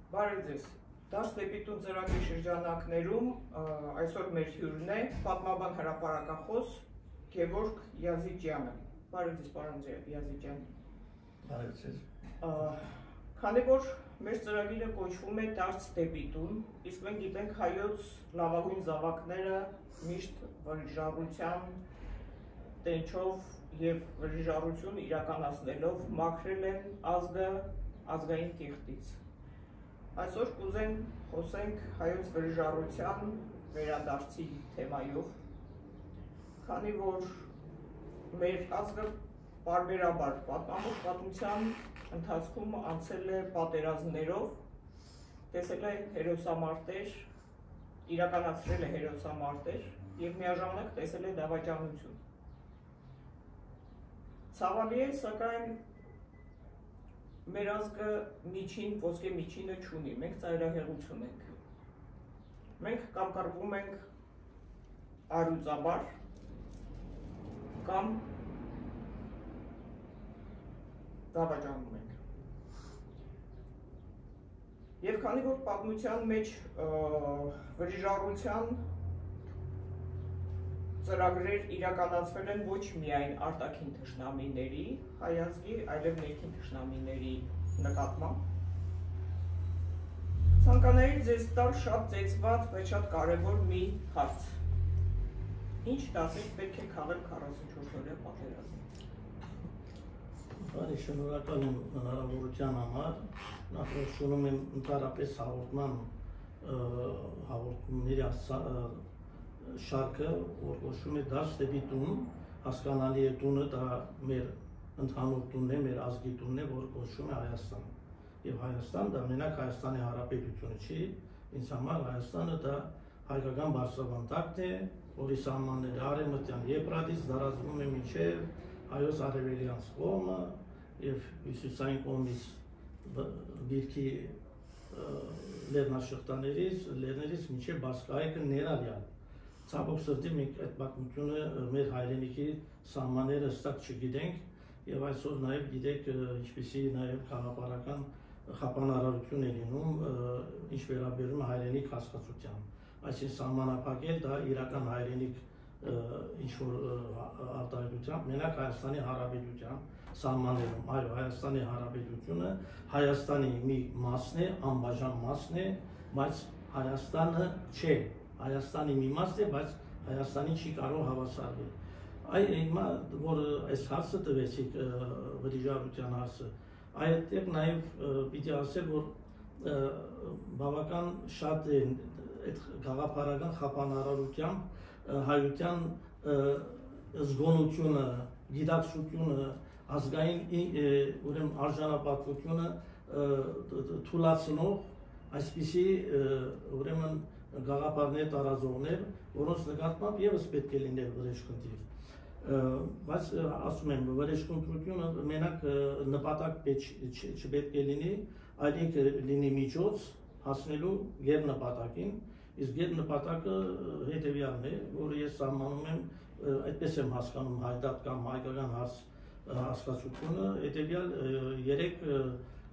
Բարև ձեզ։ Դաշտ դեպի տուն ծրագրի շրջանակներում այսօր մեր հյուրն է պատմաբան հրապարակախոս Գևորգ Յազիջյանը։ Բարև ձեզ, պարոն Յազիջյան։ Բարև ձեզ։ Քանի որ մեր ծրագիրը կոչվում է Դաշտ դեպի տուն, իսկ մենք գիտենք հայոց լավագույն զավակները միշտ վրիժառության տենչով եւ վրիժառություն իրականացնելով մաքրել են ազգը ազգային կեղտից։ Այսօր կուզենք խոսենք հայոց վրիժառության վերադարձի թեմայով, քանի որ մեր ազգը պարբերաբար պատմության ընթացքում անցել է պատերազմներով, տեսել է հերոսամարտեր, իրականացրել է հերոսամարտեր եւ միաժամանակ տեսել է դավաճանություն։ Ցավալի է, սակայն մեր ազգը ոսկե միջինը չունի, մենք ծայրահեղություն ենք։ Մենք կամ կռվում ենք առյուծաբար, կամ դավաճանում ենք։ Եվ քանի որ պատմության մեջ վրիժառության ծրագրեր իրականացվել են ոչ միայն արտաքին թշնամիների հայ ազգի, այլև ներքին թշնամիների նկատմամբ, ցանկանայի ձեզ տալ շատ ծեծված, բայց շատ կարևոր մի հարց։ Ինչ դասեր պետք է քաղել 44-օրյա պատերազմում։ Բարի, շնորհակալ եմ հնարավորության համար, նախորդ եմ ընդհանրապես հաղորդումների շարքը, որ կոչվում է Դաշտ դեպի տուն, հասկանալի է տունը դա մեր ընդհանուր տունն է, մեր ազգի տունն է, որ կոչվում է Հայաստան։ Եվ Հայաստան դա մենակ Հայաստանի Հանրապետությունը չի, ինձ համար Հայաստանը դա հայկական բարձրավանդակն է, որի սահմանները արևմտյան Եփրատից դարազվում է մինչև հայոց արևելյան կողմը եւ հյուսիսային կողմից Բիրքի լեռնաշղթաներից մինչև Բասկայքը ներառյալ։ Ցավոք սրտի մենք այդ պատմությունը մեր հայրենիքի սահմանները հստակ չգիտենք եւ այսօր նաեւ գիտեք ինչպեսի նաեւ քաղաքական խափանարարություն է լինում ինչ վերաբերում է հայրենիք հասկացության։ Այսինքն սահմանափակել դա իրական հայրենիք ինչ որ արտահայտությամբ մենակ Հայաստանի Հանրապետության սահմաններում, այո, Հայաստանի Հանրապետությունը Հայաստանի մի մասն է, անբաժան մասն է, բայց Հայաստանը չէ, Հայաստանի մի մասն է, բայց Հայաստանի չի կարող հավասարվել։ Այ հիմա որ այս հարցը տվեցիք վրիժառության հարցը, այդտեղ նաև պիտի ասել, որ բավական շատ է այդ գաղափարական խափանարարությամբ հայության զգոնությունը, գիտակցությունը, ազգային ուրեմն արժանապատվությունը թուլացնող այսպիսի ուրեմն գաղափարներ տարածողներ, որոնց նկատմամբ եւս պետք է լիներ վրեժխնդիր։ Բայց ասում եմ, վրեժխնդրությունը մենակ նպատակ չպետք է լինի, այլ ինքը լինի միջոց հասնելու գերնպատակին, իսկ գերնպատակը հետևյալն է, որ ես սահմանում եմ, այդպես եմ հասկանում հայդատ կամ հայկական հասկացությունը, հետևյալ 3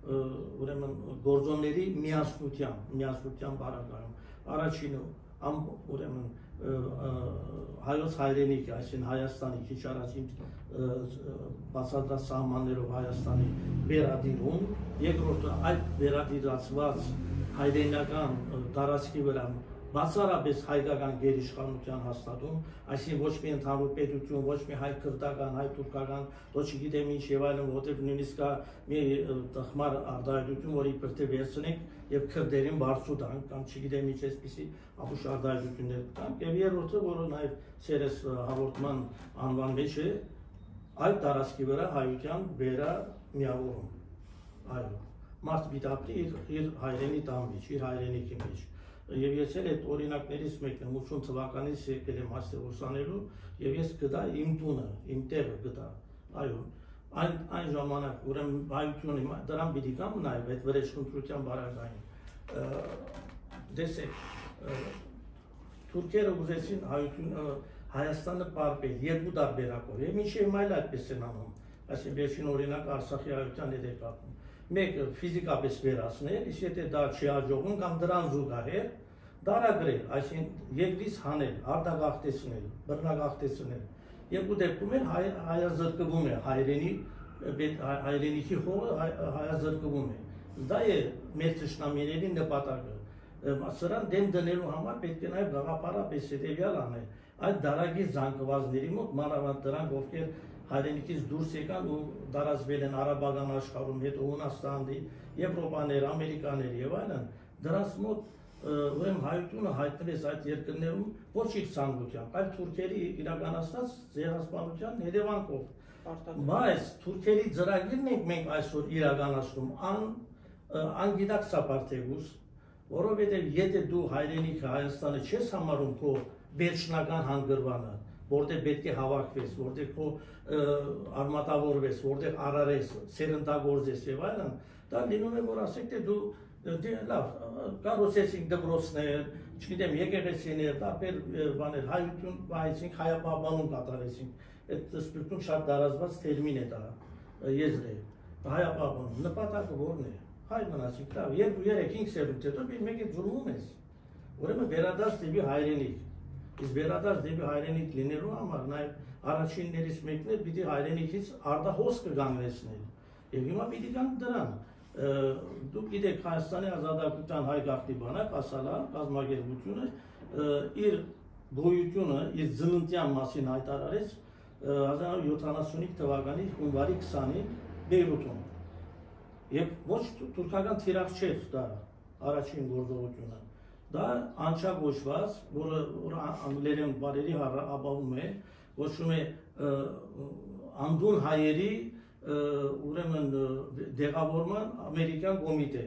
ուրեմն գործոնների միասնության բառակայում։ Առաջինը ուրեմն հայոց հայրենիքը, այսինքն Հայաստանի քիչ առաջին բացատրած սահմաններով Հայաստանի վերադիրում, երկրորդը այդ վերադիրացված հայրենական տարածքի վրա բացառապես հայկական գերիշխանության հաստատում, այսինքն ոչ մի ընդհանուր պետություն, ոչ մի հայ-քրդական, հայ-թուրքական, ոչ չգիտեմ ինչ եւ այլն, որտեղ նույնիսկ մի տխմար արտահայտություն, որ իբր թե վերցնենք եւ քրդերին բարձու տանք, կամ չգիտեմ ինչ այսպիսի ապուշ արտահայտություններ տանք, եւ երրորդը, որը նաեւ ցերես հաղորդման անվան մեջ է, այդ տարածքի վրա հայության վերամիավորում։ Այո, մարդ պիտի ապրի իր հայրենի տան մեջ, իր հայրենիքի մեջ։ Եվ ես էլ այդ օրինակներից մեկն եմ 80 թվականից եկել եմ այստեղ ուսանելու եւ ես գտա իմ տունը, իմ տեղը գտա։ Այո, այն ժամանակ ուրեմն հայությունը դրան պիտի կամ նաեւ այդ վրեժխնդրության բառակային։ Դեսեք, թուրքերը ուզեցին Հայաստանը պարբել երկու տարբերակով եւ մինչեւ այլ այդպես են անում։ Այսինքն վերջին օրինակ Արցախի հայության հետ է կապվում։ մեկը ֆիզիկապես վերացնել, իսկ եթե դա չի հաջողվում կամ դրան զուգահեռ դարագրել, այսինքն երկրից հանել, արտագաղթեցնել, բռնագաղթեցնել։ Երկու դեպքում էլ հայազրկվում է հայրենիքի հողը հայազրկվում է։ Դա է մեր թշնամիների նպատակը։ Սրան դեմ դնելու համար պետք է նաև գաղափարապես հետևյալ անել։ Այդ դարագիր զանգվածների մոտ, մանավանդ դրանք, ովքեր հայրենիքից դուրս եկան ու տարածվել են արաբական աշխարհում, հետո Հունաստանի, Եվրոպաներ, Ամերիկաներ եւ այլն, դրանց մոտ ուրեմն հայությունը հայտնվեց այդ երկրներում ոչ իր ցանկությամբ, այլ թուրքերի իրականացած ցեղասպանության հետևանքով։ Բայց թուրքերի ծրագիրն ենք մենք այսօր իրականացնում անգիտակցաբարթեգուս, որովհետև եթե դու հայրենիքը Հայաստանը չես համարում քո վերջնական հանգրվանը, որտեղ պետք է հավաքվես, որտեղ քո արմատավորվես, որտեղ արարես, սերնդագործես եւ այլն, դա լինում է, որ ասեք թե դու լավ, կառուցեցինք դպրոցներ, չգիտեմ, եկեղեցիներ, տարբեր բաներ, հայություն վայեցինք, հայապահպանում կատարեցինք, այդ սպիրտում շատ տարածված տերմին է դա, եզր է, հայապահպանում, նպատակը որն է, հայ մնացինք, լավ, 2-3-5 սերունդ հետո bir մեկ է ջուրվում ես, ուրեմն վերադարձ դեպի հայրենիք, իսկ վերադարձ դեպի հայրենիք լինելու համար նաև առաջիններից մեկն է պիտի հայրենիքից արդահոս կգանգնեցնել, եւ հիմա պիտի գանք դրան, դուք գիտեք Հայաստանի ազատագրության հայ գաղթի բանակ ասալա կազմակերպությունը իր գոյությունը իր ծննդյան մասին հայտարարեց 1975 թվականի հունվարի 20-ին Բեյրութում եւ ոչ թուրքական թիրախ չէր դա առաջին գործողությունը դա անչագոչված որը անգլերեն բարերի ապահում է ոչում է անդուն հայերի ուրեմն դեղավորման ամերիկյան կոմիտե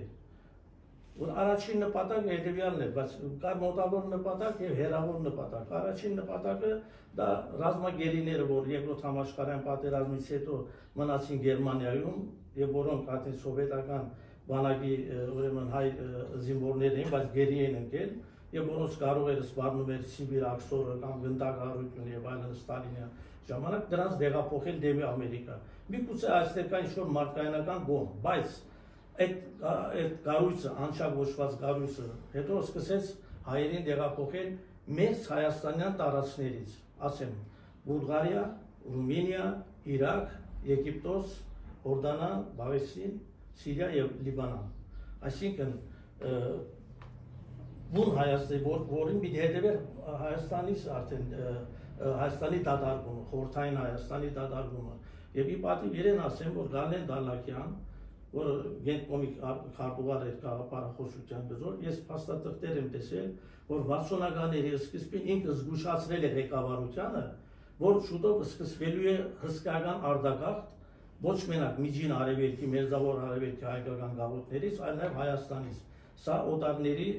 որ առաջին նպատակը հետևյալն է բայց կար մոտավոր նպատակ եւ հերավոր նպատակ առաջին նպատակը դա ռազմագերիները որ երկրորդ համաշխարհային պատերազմից հետո մնացին Գերմանիայում եւ որոնք արդեն սովետական բանակի ուրեմն հայ զինվորներ էին բայց գերի են ընկել եւ որոնց կարող էր սպառնում էր Սիբիր աքսորը կամ գնդակահարությունը եւ այլն Ստալինյան ժամանակ դրանց դեղափոխել դեպի Ամերիկա միգուցե այստեղ կա ինչ-որ մարդկայնական գոհ, բայց այդ գառույցը, անչագոչված գառույցը, հետո սկսեց հայերին դեղափոխել մեծ հայաստանյան տարածքներից, ասեմ, Բուլղարիա, Ռումինիա, Իրաք, Եգիպտոս, Հորդանան, Բաղեսին, Սիրիա եւ Լիբանան։ Այսինքն բուն Հայաստանի, որին պիտի հետևեր Հայաստանից արդեն Հայաստանի դադարումը, խորհրդային Հայաստանի դադարումը Եվ ի պատիվ իրեն ասեմ, որ Գալեն Դալակյան, որ գենկոմիկ քարտուղար էր գաղափարախոսության գծով, ես փաստաթղթեր եմ տեսել, որ 60-ականների սկզբին ինքը զգուշացրել է ղեկավարությանը, որ շուտով սկսվելու է հսկայական արտագաղթ, ոչ մենակ Միջին Արևելքի, Մերձավոր Արևելքի հայկական գաղութներից, այլ նաև Հայաստանից։ Սա օտարների,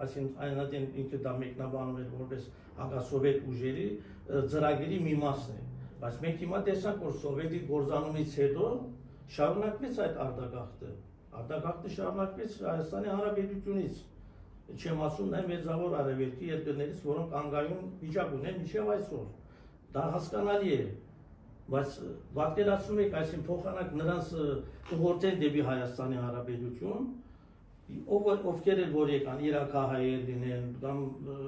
այսինքն այնատեն ինքը դա մեկնաբանում էր որպես հակասովետ ուժերի ծրագրի մի մասն է։ Բայց մենք հիմա տեսանք, որ սովետի գործանումից հետո շարունակվեց այդ արտագաղթը։ Արտագաղթը շարունակվեց Հայաստանի Հանրապետությունից։ Չեմ ասում նաև Մերձավոր Արևելքի երկրներից, որոնք անկայուն վիճակ ունեն մինչև այսօր։ Դա հասկանալի է, բայց պատկերացնում եք, այսինքն փոխանակ նրանց ուղղորդեն դեպի Հայաստանի Հանրապետություն, ովքեր էլ որ եկան, իրաքահայեր լինեն, կամ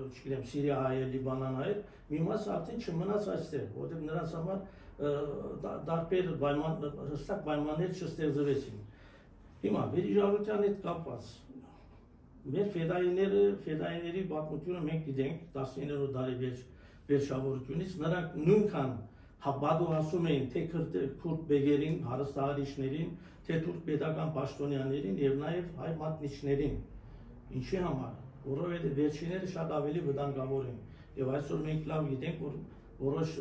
չգիտեմ, սիրիահայեր, լիբանանահայեր, մի մասը արդեն չմնաց այստեղ, որովհետև նրանց համար տարբեր հստակ պայմաններ չստեղծվեցին։ Հիմա վերիժառության հետ կապված մեր ֆեդայիների պատմությունը մենք գիտենք 19-րդ դարի վերջավորությունից, նրանք նույնքան պատուհասում էին թե քուրդ բեգերին, հարստահարիչներին, թե թուրք պետական պաշտոնյաներին եւ նաեւ հայ մատնիչներին։ Ինչի համար, որովհետեւ վերջինները շատ ավելի վտանգավոր են եւ այսօր մենք լավ գիտենք, որ որոշ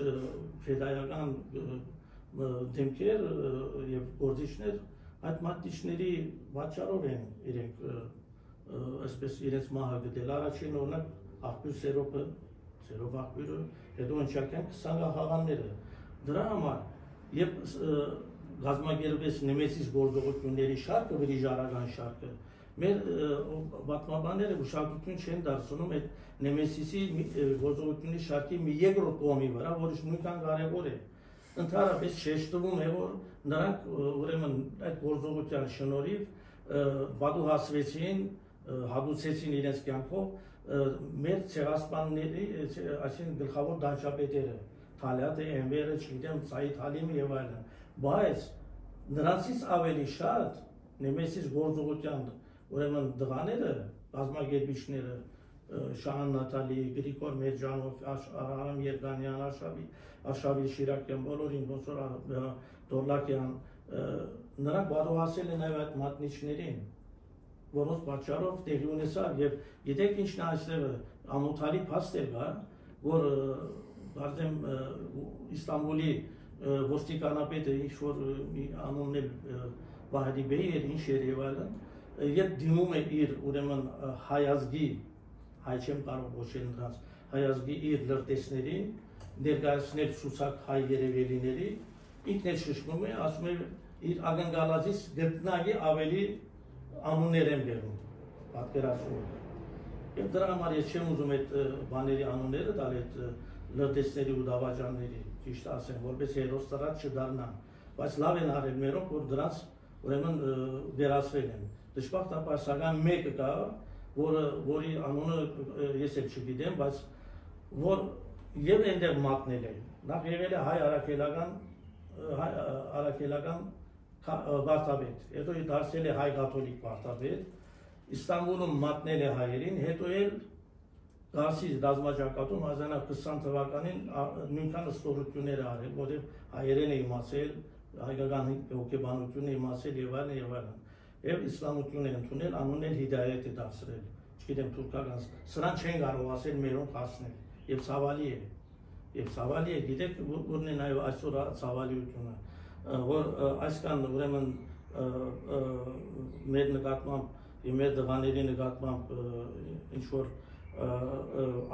ֆեդայական դեմքեր եւ գործիչներ այդ մատնիչների պատճառով են իրենք այսպես իրենց մահը գտել։ Առաջին օրինակ աղբյուր Սերոբ աղբյուրը, հետո ընչակյան 20 գաղաղանները։ Դրա համար եւ գազագերբես նեմեսիս գործողությունների շարքը, վրիժարական շարքը, մեր պատմաբանները ուշադրություն չեն դարձնում այդ նեմեսիսի գործողությունների շարքի մի երկրորդ կողմի վրա, որը նույնքան կարևոր է։ ընդհանրապես շեշտվում է, որ նրանք ուրեմն այդ գործողության շնորհիվ պատուհասվեցին, հատուցեցին իրենց կյանքով մեր ցեղասպանների, այսինքն գլխավոր դանչապետերը, Թալյատը, Էնվերը, չգիտեմ, Սայիդ Հալիմը եւ այլն, բայց նրանցից ավելի շատ Նեմեսիս գործողության ուրեմն դղաները, կազմակերպիչները, Շահան Նատալի, Գրիգոր Մերջանով, Արամ Երկանյան, Արշավի Շիրակյան, բոլորին, ոնց որ Դորլակյան, նրանք պատուհասել են նաև այդ մատնիչներին, որոնց պատճառով տեղի ունեցավ եւ գիտեք ինչն է այստեղ ամոթալի փաստ էր կա, որ բարձեմ Իստանբուլի ոստիկանապետը ինչ որ անունն էլ Վահդի բեյ էր, ինչ էր եւ այլն, երբ դիմում է իր ուրեմն հայազգի, հայ չեմ կարող ոչել նրանց, հայազգի իր լրտեսներին, ներկայացնել ցուցակ հայ երևելիների, ինքն էլ շշմում է, ասում է իր ակնկալածից գտնագի ավելի անուններ են բերում, պատկերացնում է։ Եվ դրա համար ես չեմ ուզում այդ բաների անունները տալ այդ լրտեսների ու դավաճանների, ճիշտ ասեմ, որպես հերոստարած չդառնան, բայց լավ են արել մերոնք, որ դրանց ուրեմն վերացրել են։ Դժբախտաբար սակայն մեկը կա, որի անունը ես էլ չգիտեմ, բայց որ եւ այնտեղ մատնել է։ Նախ եղել է հայ արաքելական վարդապետ, հետո դարձել է հայ կաթոլիկ վարդապետ, Իստանբուլում մատնել է հայերին, հետո էլ Գարսից ռազմաճակատում 1920 թվականին նույնքան ստորություններ արել, որտեղ հայերեն է իմացել, հայկական հոգեբանությունը իմացել եւ այլն եւ այլն։ Եվ իսլամություն է ընդունել, անունն էլ Հիդայեթ է դարձրել, չգիտեմ թուրքական, սրան չեն կարող ասել մերոնք հասնել, եւ ցավալի է, գիտեք որն է նաեւ այսօր ցավալիությունը, որ այսքան ուրեմն մեր նկատմամբ եւ մեր դղաների նկատմամբ ինչ որ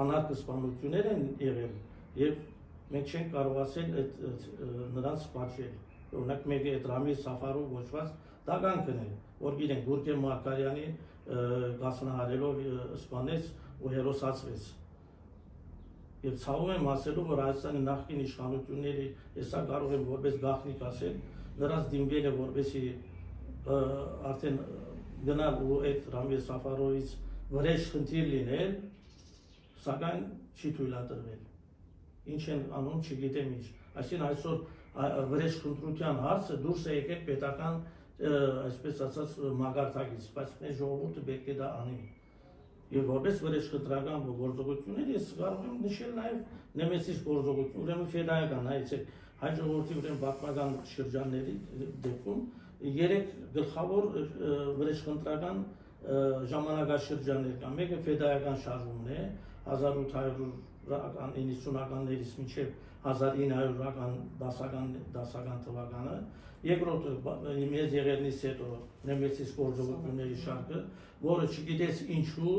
անարգսպանություններ են եղել եւ մենք չենք կարող ասել այդ նրանց պատժել։ Օրինակ մեկը այդ Ռամիլ Սաֆարով ոչված դագանքն է, որ գիտենք Գուրգեն Մարկարյանի գասնահարելով սպանեց ու հերոսացվեց։ Եվ ցավում եմ ասելու, որ Հայաստանի նախկին իշխանությունների, հեսա կարող եմ որպես գաղտնիք ասել, նրանց դիմվել է որպեսի արդեն գնալ ու այդ Ռամիլ Սաֆարովից վրեժ խնդիր լինել, սակայն չի թույլատրվել։ Ինչ են անում, չգիտեմ ինչ։ Այսինքն այսօր վրեժ խնդրության հարցը դուրս է եկել պետական, այսպես ասած, մագարտակից, բայց մեր ժողովուրդը պետք է դա անի։ Եվ որպես վրեժ խնդրական գործողություններ ես կարող եմ նշել նաև Նեմեսիս գործողություն, ուրեմն ֆեդայական, այցեք հայ ժողովրդի ուրեմն պատմական շրջանների դեպքում 3 գլխավոր վրեժխնդրական ժամանակաշրջաններ կան։ Մեկը ֆեդայական շարժումն է 1890-ականներից մինչև 1900-ական դասական թվականը, երկրորդը մեծ եղերնից հետո Նեմեսիս գործողությունների շարքը, որը չգիտես ինչու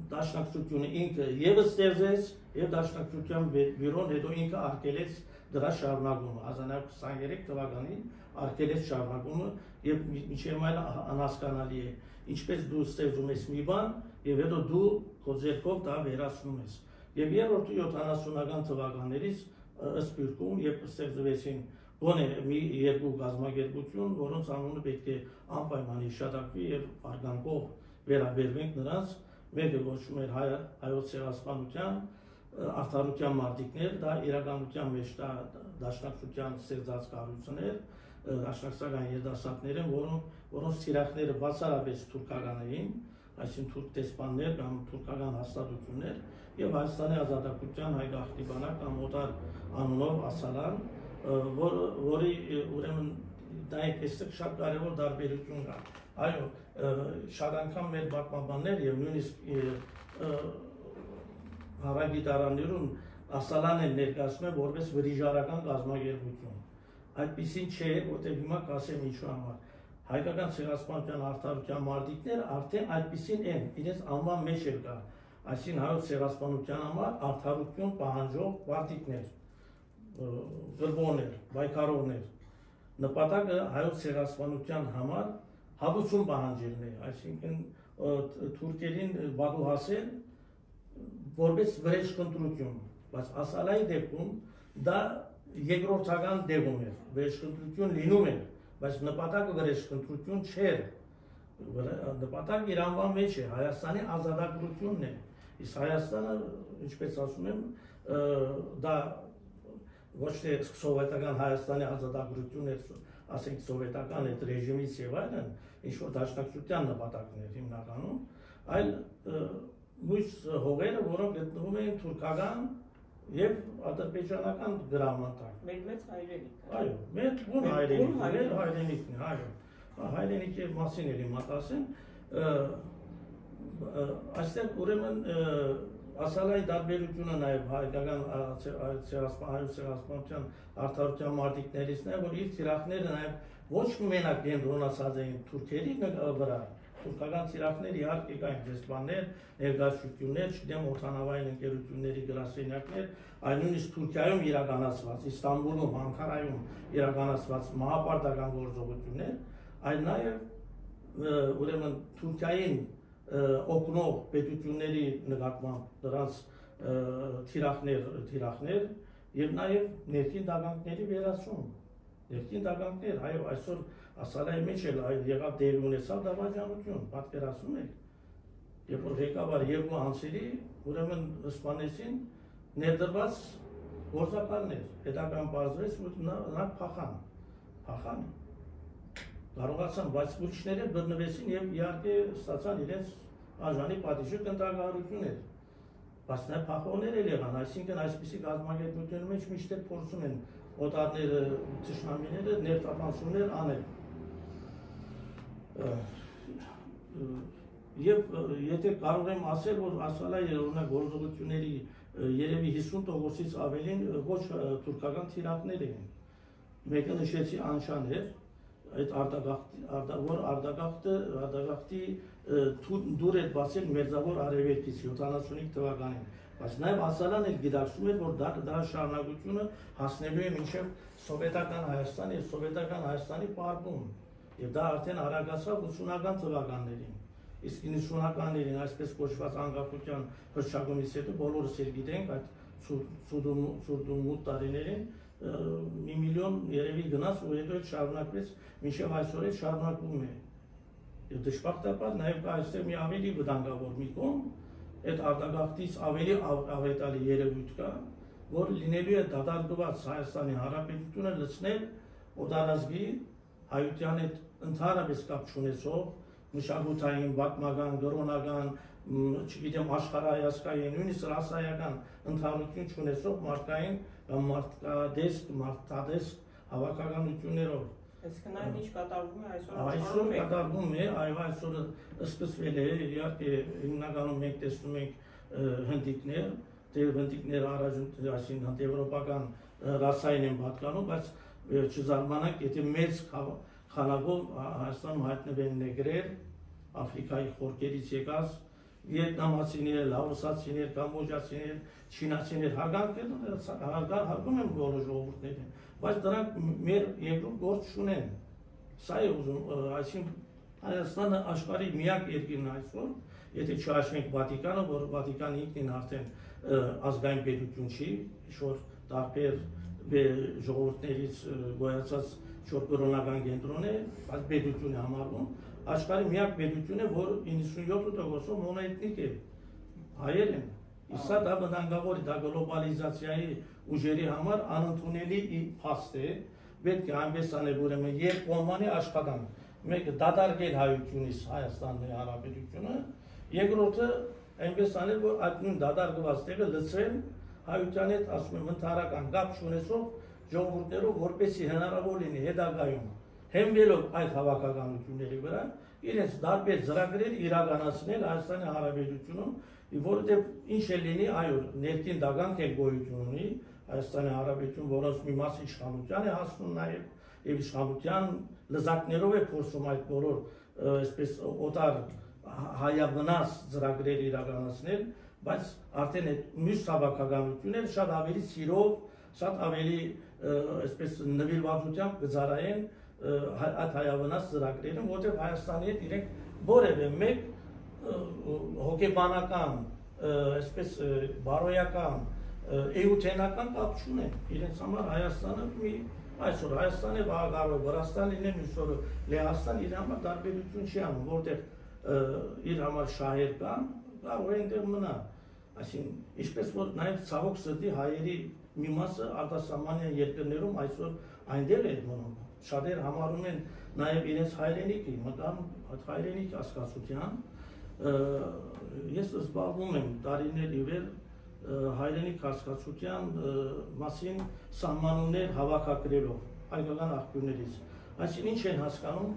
դաշնակցությունը ինքը եւս ստեղծեց եւ դաշնակցության բյուրոն հետո ինքը արգելեց դրա շարունակումը 1923 թվականին արգելեց շարունակումը եւ մինչեւ այլ անհասկանալի է ինչպես դու ստեղծում ես մի բան եւ հետո դու քո ձեռքով դա վերացնում ես եւ երրորդը 70-ական թվականներից ըստ Բյուրքում երբ ստեղծվեցին գոնե մի երկու գազագերբություն, որոնց անունը պետք է անպայման հիշատակվի եւ արգանքով վերաբերվենք նրանց, մեկը կոչվում էր հայոց ցեղասպանության արդարության մարտիկներ, դա իրականության մեջ դաշնակցության ստեղծած կառույցներ, դաշնակցական երիտասարդներ են, որոնց թիրախները բացառապես թուրքական էին, այսինքն թուրք դեսպաններ կամ թուրքական հաստատություններ եւ Հայաստանի ազատագրության հայ գաղտնի բանակ կամ օտար անունով Ասալան, որի ուրեմն դա այստեղ շատ կարևոր տարբերություն կա։ Այո, շատ անգամ մեր պատմաբաններ եւ նույնիսկ հարագիտարաններում Ասալան են ներկայացնում որպես վրիժարական կազմակերպություն։ Այդպիսին չէ, որտեղ հիմա կասեմ ինչու համար։ Հայկական ցեղասպանության արդարության մարտիկները արդեն այդպիսին են, իրենց անվան մեջ էլ կա, այսինքն հայոց ցեղասպանության համար արդարություն պահանջող մարտիկներ, գրբոններ, բայկարողներ, նպատակը հայոց ցեղասպանության համար հատուցում պահանջելն է, այսինքն թուրքերին պատուհասել որպես վրեժ խնդրություն, բայց Ասալայի դեպքում դա երկրորդական դեղում էր, վերջնություն լինում էր, բայց նպատակը վերջնություն չէր, նպատակը իր անվան մեջ է, Հայաստանի ազատագրությունն է, իսկ Հայաստանը, ինչպես ասում եմ, դա ոչ թե սովետական Հայաստանի ազատագրությունն էր, ասենք սովետական այդ ռեժիմից եւ այլն, ինչ-որ դաշնակցության նպատակներ հիմնականում, այլ մյուս հողերը, որոնք գտնվում էին թուրքական եւ ադրբեջանական գրամանտակ։ Մեր մեծ հայրենիք։ Այո, մեր ո՞ր հայրենիքն է, այո։ Հայրենիքի մասին էլ իմ ասեմ, այստեղ ուրեմն ասալայի դարբերությունը նաև հայկական ցեղասպանության արդարության մարտիկներից նաև որ իր թիրախները նաև ոչ մենակ կենտրոնացած էին թուրքերի վրա, թուրքական թիրախներ իհարկե կային դեսպաններ, ներկայացություններ, չգիտեմ օդանավային ընկերությունների գրասենյակներ, այլ նույնիսկ Թուրքիայում իրականացված, Իստանբուլում, Անկարայում իրականացված մահապարտական գործողություններ, այլ նաև ուրեմն Թուրքիային օգնող պետությունների նկատմամբ դրանց թիրախներ եւ նաեւ ներքին դագանքների վերացում, ներքին դագանքներ, այո, այսօր ասալայի մեջ էլ եղավ դեր ունեցավ դավաճանություն, պատկերացնում եք, երբ որ ղեկավար երկու անձերի ուրեմն սպանեցին ներդրված գործակալներ, հետագայում պարզվեց, որ նրանք փախան, կարողացան, բայց ուրիշները բռնվեցին եւ իհարկե ստացան իրենց արժանի պատիժը կնդրակահարություն էր, բայց նաեւ փախողներ էլ եղան, այսինքն այսպիսի կազմակերպությունների մեջ միշտ փորձում են օտարները, թշնամիները ներթափանցումներ անել։ Եվ եթե կարող եմ ասել, որ ասալայի օրինակ գործողությունների երևի 50%-ից ավելին ոչ թուրքական թիրախներ էին։ Մեկը նշեցի Անշան էր, այդ արտագաղթի դուր էր բացել Մերձավոր Արևելքից 75 թվականին, բայց նաև Ասալան էլ գիտակցում էր, որ դրա շարունակությունը հասնելու է մինչև սովետական Հայաստան եւ սովետական Հայաստանի պարբում, եւ դա արդեն արագացավ 80-ական թվականներին, իսկ 90-ականներին այսպես կոչված անկախության հռչակումից հետո բոլորս էլ գիտենք այդ ցուրտումուտ տարիներին 1 միլիոն երևի գնաց ու հետո շարունակվեց մինչև այսօր էլ շարունակվում է։ Եվ դժբախտաբար նաև կա այստեղ մի ավելի վտանգավոր մի կողմ, այդ արտագաղթից ավելի ավետալի երևույթ կա, որ լինելու է դատարկված Հայաստանի Հանրապետությունը լցնել օտարազգի հայության հետ ընդհանրապես կապ չունեցող մշակութային, պատմական, կրոնական, չգիտեմ աշխարհայացքային, նույնիսկ ռասայական ընդհանրություն չունեցող մարդկային կամ մարդադեսք հավաքականություններով։ Այսինքն այն ինչ կատարվում է այսօր կատարվում է, այո, այսօր սկսվել է, իհարկե հիմնականում մենք տեսնում ենք հնդիկներ, հնդիկները այսինքն եվրոպական ռասային են պատկանում, բայց չզարմանանք, եթե մեծ քանակով Հայաստանում հայտնվեն նեգրեր, Աֆրիկայի խորքերից եկած, վիետնամացիներ, լաոսացիներ, կամբոջացիներ, չինացիներ, հարգում են բոլոր ժողովուրդներին, բայց դրանք մեր երկրում գործ չունեն։ Սա է ուզում, այսինքն Հայաստանը աշխարհի միակ երկիրն այսօր, եթե չհաշվենք Վատիկանը, որ Վատիկանը ինքնին արդեն ազգային պետություն չի, ինչ-որ տարբեր ժողովուրդներից գոյացած կրոնական կենտրոն է, բայց պետություն է համարվում, աշխարհի միակ պետություն է, որ 97%-ով մոնոէթնիկ է, հայեր են, իսկ սա դա վտանգավոր է, դա գլոբալիզացիայի ուժերի համար անընդունելի փաստ է, պետք է այնպես անել, ուրեմն երկկողմանի աշխատանք, մեկը դատարկել հայությունից Հայաստանի Հանրապետությունը, երկրորդը այնպես անել, որ այդ նույն դատարկված տեղը լցրել հայության հետ, ասում եմ, ընդհանրական կապ չունեցող ժողովուրդներով, որպեսզի հնարավոր լինի հետագայում հենվելով այդ հավաքականությունների վրա, իրենց տարբեր ծրագրեր իրականացնել Հայաստանի Հանրապետությունում, որովհետև ինչ է լինի, այո, ներքին դագանք էլ գոյություն ունի Հայաստանի Հանրապետություն, որոնց մի մասը իշխանության է հասնում նաև եւ իշխանության լեզակներով է փորձում այդ բոլոր այսպես օտար հայավնաս ծրագրեր իրականացնել, բայց արդեն այդ մյուս հավաքականությունները շատ ավելի սիրով, շատ ավելի այսպես նվիրվածությամբ գծարային այդ հայավնաս ծրագրերը, որտեղ Հայաստանի հետ իրենք որևէ մեկ հոգեբանական, այսպես բարոյական, էութենական կապ չունեն, իրենց համար Հայաստանը այսօր Հայաստանը կարող է Վրաստան լինել, մյուս օրը Լեհաստան, իր համար տարբերություն չի անում, որտեղ իր համար շահեր կան, կարող է այնտեղ մնալ, այսինքն ինչպես որ նաև ցավոք սրտի հայերի մի մասը արտասահմանյան երկրներում այսօր այնտեղ է մնում, շատեր համարում են նաև իրենց հայրենիքի, մտան հայրենիք հասկացության, ես զբաղվում եմ տարիներ ի վեր հայրենիք հասկացության մասին սահմանումներ հավաքագրելով հայկական աղբյուրներից, այսինքն ինչ են հասկանում,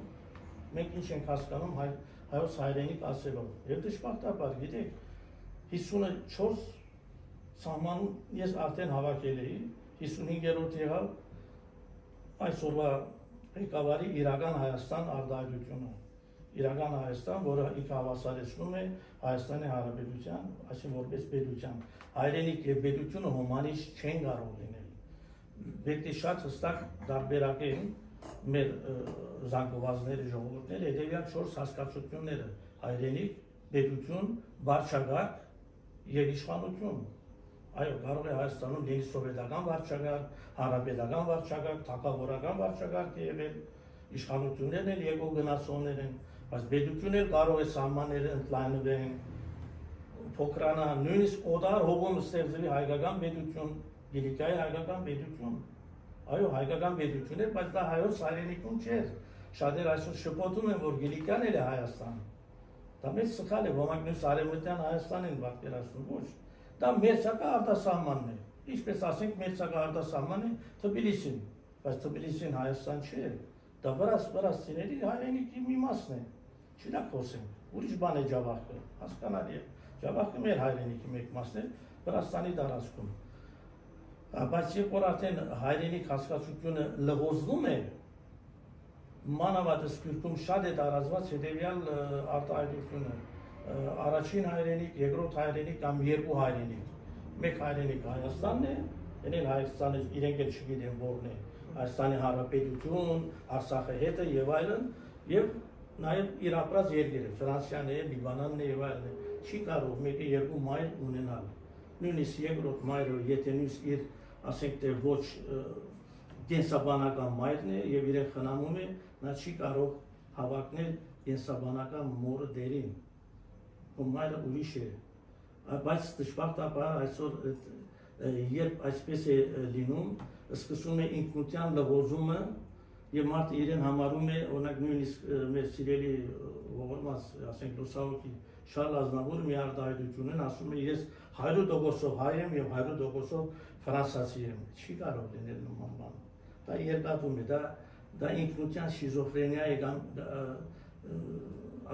մենք ինչ ենք հասկանում հայոց հայրենիք ասելով, եւ դժբախտաբար գիտեք 54 սահմանում ես արդեն հավաքել էի, 55-րդ եղավ այսօրվա ղեկավարի իրական Հայաստան արտահայտությունը, իրական Հայաստան, որը ինքը հավասարեցնում է Հայաստանի Հանրապետության, այսինքն որպես պետության, հայրենիք եւ պետությունը հոմանիշ չեն կարող լինել։ Պետք է շատ հստակ տարբերակեն մեր զանգվածները, ժողովուրդները, հետեւյալ 4 հասկացությունները՝ հայրենիք, պետություն, վարչագահ եւ իշխանություն։ Այո, կարող է Հայաստանում լինի սովետական վարչագահ, հանրապետական վարչագահ, թագավորական վարչագահ եղել, իշխանություններն են եկող գնացողներ են, բայց պետությունն էլ կարող է սահմանները ընդլայնվեն, փոքրանա, նույնիսկ օտար հողում ստեղծվի հայկական պետություն, Գիլիկիայի հայկական պետություն։ Այո, հայկական պետություն էր, բայց դա հայոց հայրենիքում չէր։ Շատեր այսօր շփոթում են, որ Գիլիկիան էլ է Հայաստան։ Դա մեծ սխալ է, ոմանք նույնիսկ արևմտյան Հայաստան են պատկերացնում, ոչ։ Դա մերձակա արտասահմանն է, ինչպես ասենք մերձակա արտասահմանն է Թբիլիսին, բայց Թբիլիսին Հայաստան չէ, դա վրաստիների հայրենիքի մի մասն է, չի դա խոսենք, ուրիշ բան է Ջավախքը, հասկանալի է, Ջավախքը մեր հայրենիքի մեկ մասն է Վրաստանի տարածքում, բայց երբ որ արդեն հայրենիք հասկացությունը լղոզվում է, մանավանդ Սփյուռքում շատ է տարածված հետևյալ արտահայտությունը, առաջին հայրենիք, երկրորդ հայրենիք կամ երկու հայրենիք, մեկ հայրենիք Հայաստանն է, ենել Հայաստանը իրենք էլ չգիտեն որն է, Հայաստանի Հանրապետություն, Արցախը հետը եւ այլն, եւ նաեւ իր ապրած երկիրը, Ֆրանսիան է, Լիբանանն է եւ այլն է, չի կարող մեկը երկու մայր ունենալ, նույնիսկ երկրորդ մայրը, եթե նույնիսկ իր, ասենք թե ոչ կենսաբանական մայրն է եւ իրեն խնամում է, նա չի կարող հավակնել կենսաբանական մորը դերին, ու մայրը ուրիշ է, բայց դժբախտաբար այսօր երբ այսպես է լինում, սկսում է ինքնության լղոզումը եւ մարդը իրեն համարում է, օրինակ նույնիսկ մեր սիրելի ողորմած, ասենք լուսահոգի Շարլ Ազնավուրը մի արտահայտություն են, ասում է ես 100% հայ եմ եւ 100% ֆրանսացի եմ, չի կարող լինել նման բան, դա երկաթում է, դա ինքնության շիզոֆրենիա է կամ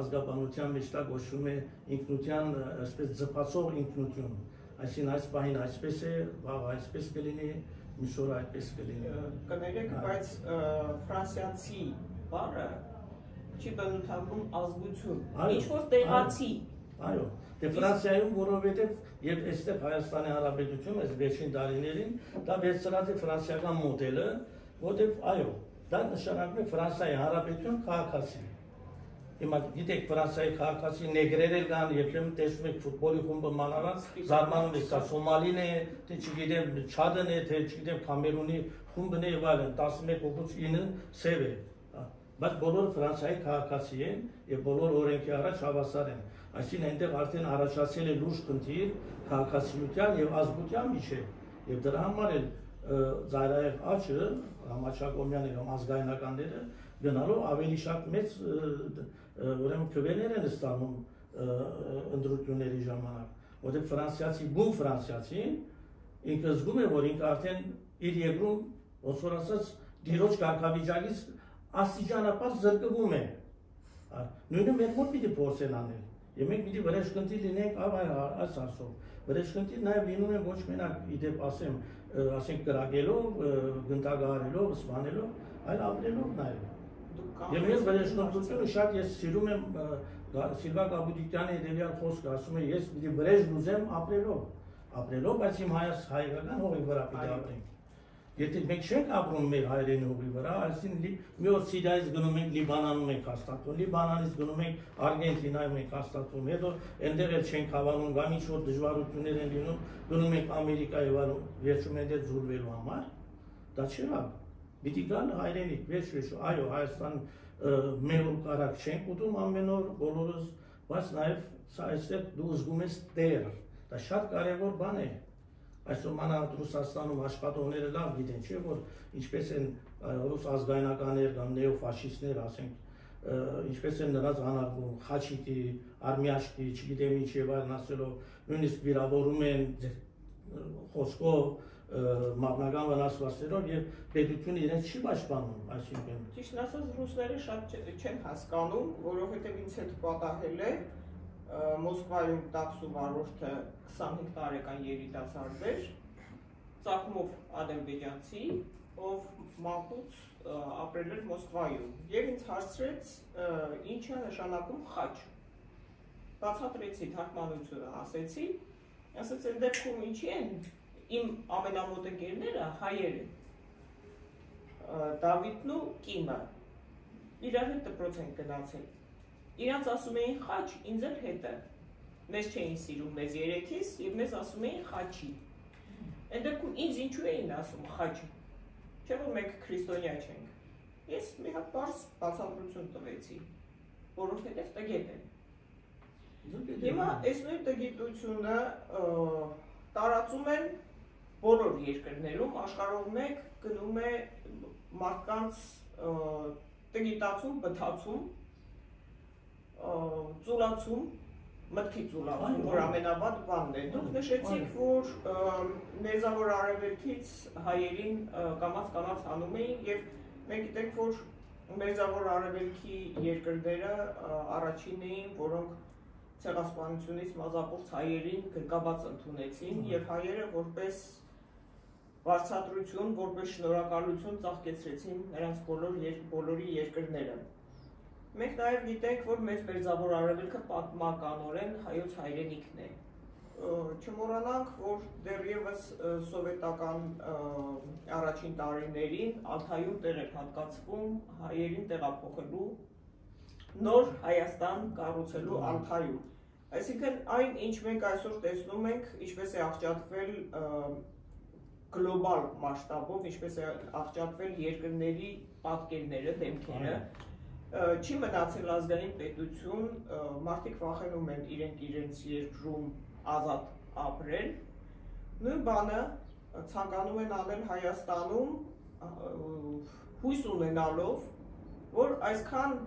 ազգաբանության մեջ դա կոչվում է ինքնության այսպես ձգացող ինքնություն, այսինքն այս պահին այսպես է, վաղ այսպես կլինի, մյուս օր այդպես կլինի։ Կներեք, բայց ֆրանսիացի բառը չի բնութագրում ազգություն, ինչ որ տեղացի։ Այո, դե Ֆրանսիայում, որովհետև եւ այստեղ Հայաստանի Հանրապետությունը այս վերջին տարիներին դա վերցրած է ֆրանսիական մոդելը, որտեղ այո, դա նշանակում է Ֆրանսիայի Հանրապետություն քաղաքացի։ Հիմա գիտեք Ֆրանսիայի քաղաքացի նեգրեր էլ կան, երբեմն տեսնում եք ֆուտբոլի խումբը մանավանդ զարմանում եք, սա Սոմալին է, թե չգիտեմ Չադն է, թե չգիտեմ Կամերունի խումբն է եւ այլն, 11 հոգուց 9 սև է։ Բայց բոլորը Ֆրանսիայի քաղաքացի են եւ բոլոր օրենքի առաջ հավասար են։ Այսինքն այնտեղ արդեն առաջացել է լուրջ խնդիր քաղաքացիության եւ ազգության միջեւ եւ դրա համար էլ ծայրահեղ աճը համաչակոմյանը կամ ազգայնականները գնալով ավելի շատ մեծ ուրեմն քվեներ են ստանում ընդրությունների ժամանակ, որտեղ ֆրանսիացի բուն ֆրանսիացին ինքը զգում է, որ ինքը արդեն իր երկրում ոնց որ ասած դիրոջ կարգավիճակից աստիճանաբար զրկվում է։ Նույնը մեր մոտ պիտի փորձեն անել։ Եվ մենք պիտի վրեժխնդիր լինենք այս հարցով։ Վրեժխնդիր նաև լինում է ոչ մենակ իդեպ ասենք կրակելով, գնդակահարելով, սպանելով, այլ ապրելով նաև։ Եվ ես վրեժխնդրությունը շատ ես սիրում եմ Սիլվա Կապուտիկյանի հետևյալ խոսքը, ասում է ես պիտի վրեժ լուզեմ ապրելով, բայց իմ հայկական հողի վրա պիտի ապրենք։ Եթե մենք չենք ապրում մեր հայրենի հողի վրա, այսինքն մի օր Սիրիայից գնում ենք Լիբանանում ենք հաստատվում, Լիբանանից գնում ենք Արգենտինայում ենք հաստատվում, հետո այնտեղ էլ չենք հավանում, կամ ինչ-որ դժվարություններ են լինում, գնում ենք Ամերիկայի վրա, վերջում այնտեղ զուրվելու համար, դա չէ լավ։ Պիտի գալ հայրենիք, վերջ, այո, Հայաստան մեր ու կարակ չենք ուտում ամեն օր, բոլորս, բայց նաև սա այստեղ դու զգում ես տեր, դա շատ կարևոր բան է։ Այսօր մանավանդ Ռուսաստանում աշխատողները լավ գիտեն, չէ՞ որ ինչպես են ռուս ազգայնականներ կամ նեոֆաշիստներ, ասենք, ինչպես են նրանց անարգում, խաչիկի, արմիաշկի, չգիտեմ ինչ եւ այլն ասելով, նույնիսկ վիրավորում են խոսքով, մատնական վնասվածքներով եւ պետությունը իրենց չի պաշտպանում, այսինքն։ Ճիշտ ասած, ռուսները շատ չեն հասկանում, որովհետեւ ինձ հետ պատահել է Մոսկվայում տաքսու վարորդը 25 տարեկան երիտասարդ էր, ծագումով ադրբեջանցի, ով մանկուց ապրել էր Մոսկվայում եւ ինձ հարցրեց ինչ է նշանակում խաչ։ Բացատրեցի թարգմանությունը, ասեցի, ասեց այն դեպքում ինչի են իմ ամենամոտ ընկերները հայեր են։ Դավիթն ու Կիմը իրար հետ դպրոց են գնացել։ Իրանց ասում էին խաչ, ինձ էլ հետը։ Մեզ չէին սիրում մեզ երեքիս եւ մեզ ասում էին խաչի։ Այն դեպքում ինձ ինչու էին ասում խաչը։ Չէ՞ որ մենք քրիստոնյա չենք։ Ես մի հատ բարձ բացատրություն տվեցի, որովհետեւ տգետ են։ Հիմա այս նույն տգիտությունը տարածում են բոլոր երկրներում, աշխարհով մեկ գնում է մարդկանց տգիտացում, բթացում, ծուլացում, մտքի ծուլացում, որ ամենավատ բանն է։ Դուք նշեցիք, որ Մերձավոր Արևելքից հայերին կամաց-կամաց հանում էին եւ մենք գիտենք, որ Մերձավոր Արևելքի երկրները առաջին էին, որոնք ցեղասպանությունից մազապուրց հայերին գրկաբաց ընդունեցին եւ հայերը որպես վարձատրություն, որպես շնորհակալություն ծաղկեցրեցին նրանց բոլորի երկրները։ Մենք նաև գիտենք, որ մեծ Մերձավոր Արևելքը պատմականորեն հայոց հայրենիքն է։ Չմոռանանք, որ դեռևս սովետական առաջին տարիներին Ալթայում տեղ էր հատկացվում հայերին տեղափոխելու, նոր Հայաստան կառուցելու Ալթայում։ Այսինքն այն, ինչ մենք այսօր տեսնում ենք, ինչպես է աղճատվել գլոբալ մասշտաբով, ինչպես է աղճատվել երկրների պատկերները, դեմքերը, չի մնացել ազգային պետություն, մարդիկ վախենում են իրենց երկրում ազատ ապրել։ Նույն բանը ցանկանում են անել Հայաստանում, հույս ունենալով, որ այսքան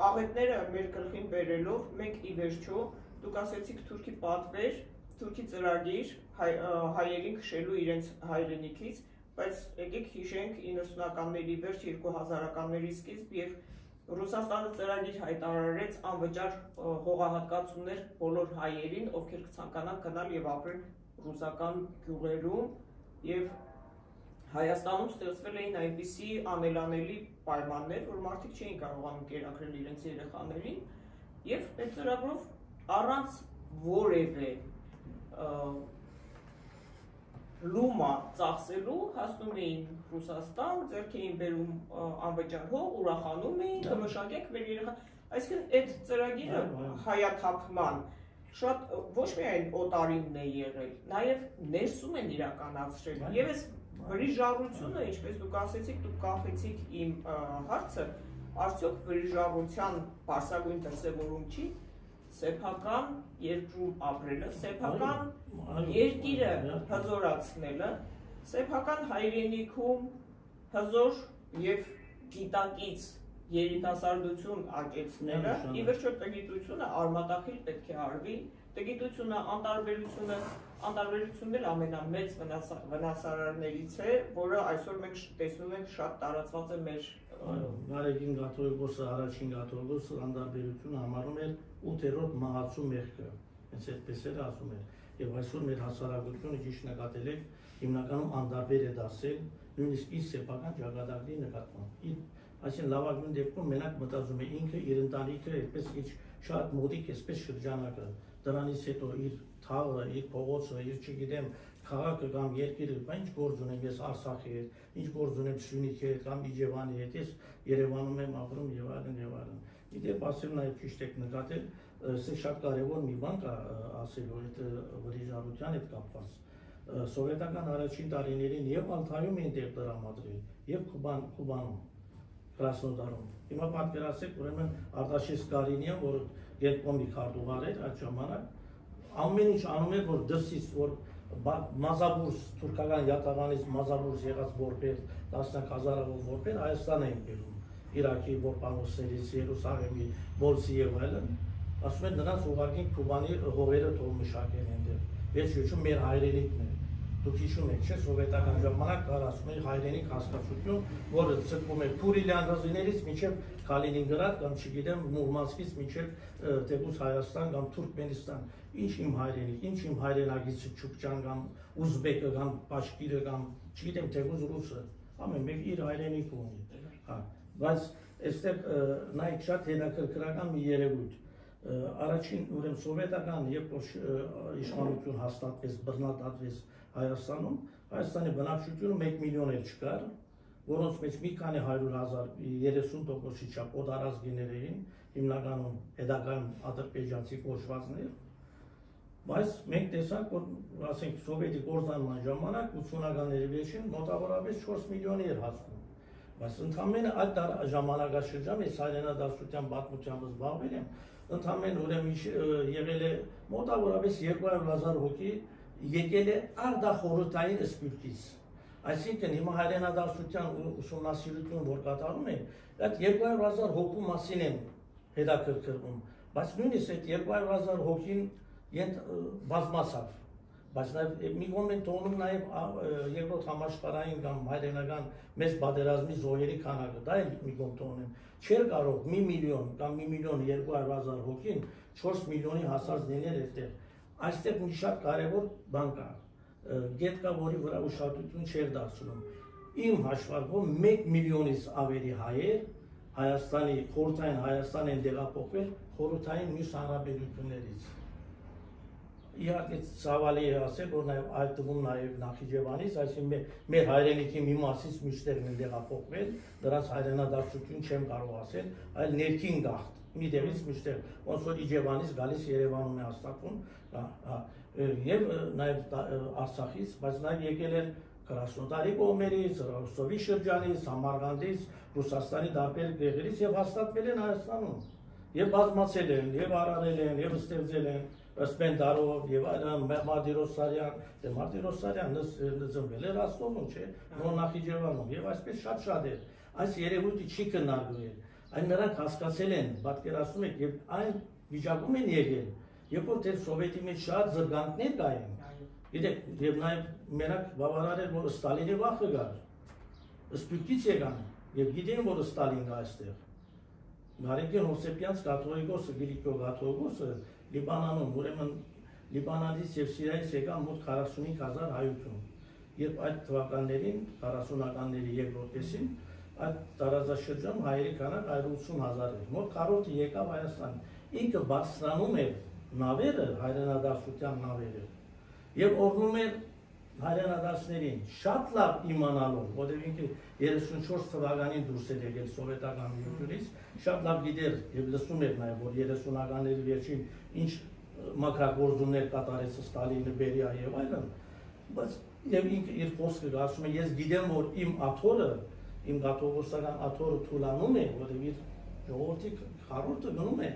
աղետները մեր գլխին բերելով, մենք ի վերջո, դուք ասեցիք թուրքի պատվեր, թուրքի ծրագիր հայերին քշելու իրենց հայրենիքից, բայց եկեք հիշենք 90-ականների վերջ, 2000-ականների սկիզբ եւ Ռուսաստանը ծրագիր հայտարարեց անվճար հողահատկացումներ բոլոր հայերին, ովքեր կցանկանան գնալ եւ ապրել ռուսական գյուղերում եւ Հայաստանում ստեղծվել էին այնպիսի անելանելի պայմաններ, որ մարդիկ չէին կարողանում կերակրել իրենց երեխաներին եւ այդ ծրագրով առանց որևէ լումա ծախսելու հասնում էին Ռուսաստան, ձեռք էին բերում անվճար հող, ուրախանում էին, կմշակեք մեր երեխա։ Այսինքն այդ ծրագիրը հայաթափման շատ ոչ միայն օտարինն է եղել, նաեւ ներսում են իրականացրել։ Եվ այս վրիժառությունը, ինչպես դուք ասեցիք, դուք կանխեցիք իմ հարցը, արդյոք վրիժառության բարձրագույն դրսևորում չի սեփական երկրում ապրելը, սեփական երկիրը հզորացնելը, սեփական հայրենիքում հզոր եւ գիտակից երիտասարդություն աճեցնելը, ի վերջո տգիտությունը արմատախիլ պետք է արվի, տգիտությունը անտարբերությունն էլ ամենամեծ վնասարարներից է, որը այսօր մենք տեսնում ենք շատ տարածված է մեր Նարեկին Կաթողիկոսը, առաջին Կաթողիկոսը անտարբերությունը համարում էր 8-րդ մահացու մեղքը, հենց այդպես էր ասում էր, եւ այսօր մեր հասարակությունը ճիշտ նկատել եք հիմնականում անտարբեր է դասել, նույնիսկ իր սեփական ճակատագրի նկատմամբ։ Այսինքն լավագույն դեպքում մենակ մտածում է ինքը իր ընտանիքը այդպես ինչ շատ մոտիկ էսպես շրջանակը, դրանից հետո իր թաղը, իր փողոցը, իր չգիտեմ քաղաքը կամ երկիրը, ինչ գործ ունեմ ես Արցախի հետ, ինչ գործ ունեմ Սյունիքի հետ կամ Իջևանի հետ, ես Երևանում եմ ապրում եւ այլն եւ այլն։ Իդեպ ասեմ նաեւ ճիշտ եք նկատել, սա շատ կարեւոր մի բան կա ասելու այդ վրիժարության հետ կապված։ Սովետական առաջին տարիներին եւ Ալթայում էին դեր տրամադրել եւ Կուբանում, Կրասնոդարում։ Հիմա պատկերացրեք, ուրեմն Արտաշես Կարինյան, որ երկկողմի քարտուղար էր այդ ժամանակ, ամեն ինչ անում էր, որ դրսից որ Մազաբուրս թուրքական յատաղանից Մազաբուրս եղած որբեր, տասնյակ հազարավոր որբեր Հայաստան էին գերում, Իրաքի որբանոցներից, Երուսաղեմի, Բոլսի եւ այլն, ասում են նրանց ուղարկին Կուբանի հողերը թող մշակեն այնտեղ։ Վերջում մեր հայրենիքն է։ Դուք հիշում եք, չէ՞, սովետական ժամանակ կար ասում են հայրենիք հասկացություն, որը ցկվում է Քուրիլյան ռազմիներից մինչև Կալինինգրադ կամ չգիտեմ Մուրմանսկից մինչև Թեբուս Հայաստան կամ Թուրքմենստան։ Ինչ իմ հայրենիք, ինչ իմ հայրենագիցը Չուկչան կամ Ուզբեկը կամ Բաշկիրը կամ չգիտեմ Թեբուս ռուսը, ամեն մեկը իր հայրենիքը ունի։ Հա, բայց այստեղ նայեք շատ հետաքրքրական մի երևույթ։ Առաջին ուրեմն սովետական երբ որ իշխանություն հաստատվեց, բռնադատվեց Հայաստանում, Հայաստանի բնակչությունը 1 միլիոն էլ չկար, որոնց մեջ մի քանի 100,000, 30%-ի չափ օդարազգիներ էին, հիմնականում հետագայում ադրբեջանցի կոչվածներ, բայց մենք տեսանք, որ ասենք սովետի կորզանման ժամանակ 80-ականների վերջին մոտավորապես 4 միլիոնի էր հասնում, բայց ընդամենը այդ ժամանակաշրջան ես հայրենադարձության պատմությամբ զբաղվել եմ, ընդամենը ուրեմն եղել է մոտավորապես 200,000 հոգի եկել է արդախորհրդային սպիրտից, այսինքն հիմա հայրենադարձության ուսումնասիրություն որ կատարում են, այդ 200,000 հոգու մասին են հետաքրքրվում, բայց նույնիսկ այդ 200,000 հոգին բազմացավ, բայց նաև մի կողմեն թողնում նաև երկրորդ համաշխարհային կամ հայրենական մեծ պատերազմի զոհերի քանակը, դա էլ մի կողմ թողնեմ, չէր կարող 1 միլիոն կամ 1,2 միլիոն հոգին 4 միլիոնի հասած լինել այդտեղ, այստեղ մի շատ կարևոր բան կա, գետ կա, որի վրա ուշադրություն չէր դարձնում, իմ հաշվարկով 1 միլիոնից ավելի հայեր Հայաստանի, խորհրդային Հայաստան են տեղափոխվել խորհրդային մյուս հանրապետություններից։ Իհարկե ցավալի է ասել, որ նաև այդ թվում նաև Նախիջևանից, այսինքն մեր հայրենիքի մի մասից մյուսներն են տեղափոխվել, դրանց հայրենադարձություն չեմ կարող ասել, այլ ներքին գաղթ, մի տեղից մյուստեղ, ոնց որ Իջևանից գալիս Երևանում է հաստատվում, եւ նաև Արցախից, բայց նաև եկել են Կրասնոդարի կողմերից, Ռոստովի շրջանից, Սամարղանդից, Ռուսաստանի տարբեր տեղերից եւ հաստատվել են Հայաստանում։ Եվ բազմացել են, եւ արարել են, եւ ստեղծել են Սպենդարով եւ այլն, Մարտիրոսարյան, Մարտիրոսարյանը ծնվել է Ռոստովում, չէ՞, նոր Նախիջևանում եւ այսպես շատ էր։ Այս երևույթը չի քննարկվել։ Այն նրանք հասկացել են, պատկերացնում եք, եւ այն վիճակում են եկել, երբ որ դեռ սովետի մեջ շատ զրկանքներ կային։ Գիտեք, եւ նաեւ մենակ բավարար էր, որ Ստալինի վախը գար։ Սպյուրքից եկան եւ գիտեն, որ Ստալին գա այստեղ։ Գարեգին Հովսեփյանց կաթողիկոսը, Գրիգոր կաթողիկոսը Լիբանանում, ուրեմն Լիբանանից եւ Սիրիայից եկան մոտ 45,000 հայություն։ Երբ այդ թվականներին 40-ականների երկրորդ կեսին այդ տարածաշրջանում հայերի քանակը 180,000 էր։ Մոտ քառորդը եկավ Հայաստան։ Ինքը բարձրանում էր նավերը, հայրենադարձության նավերը եւ օրհնում էր հայրենադարձներին շատ լավ իմանալով, որովհետեւ ինքը 34 թվականին դուրս էր եկել սովետական միությունից, շատ լավ գիտեր եւ լսում էր նաեւ, որ 30-ականների վերջին ինչ մակրագործումներ կատարեց Ստալինը, Բերիա եւ այլն, բայց եւ ինքը իր խոսքը ասում է, ես գիտեմ, որ իմ աթոռը, իմ կաթողիկոսական աթոռը թուլանում է, որովհետեւ իր ժողովրդի խառնուրդը գնում է,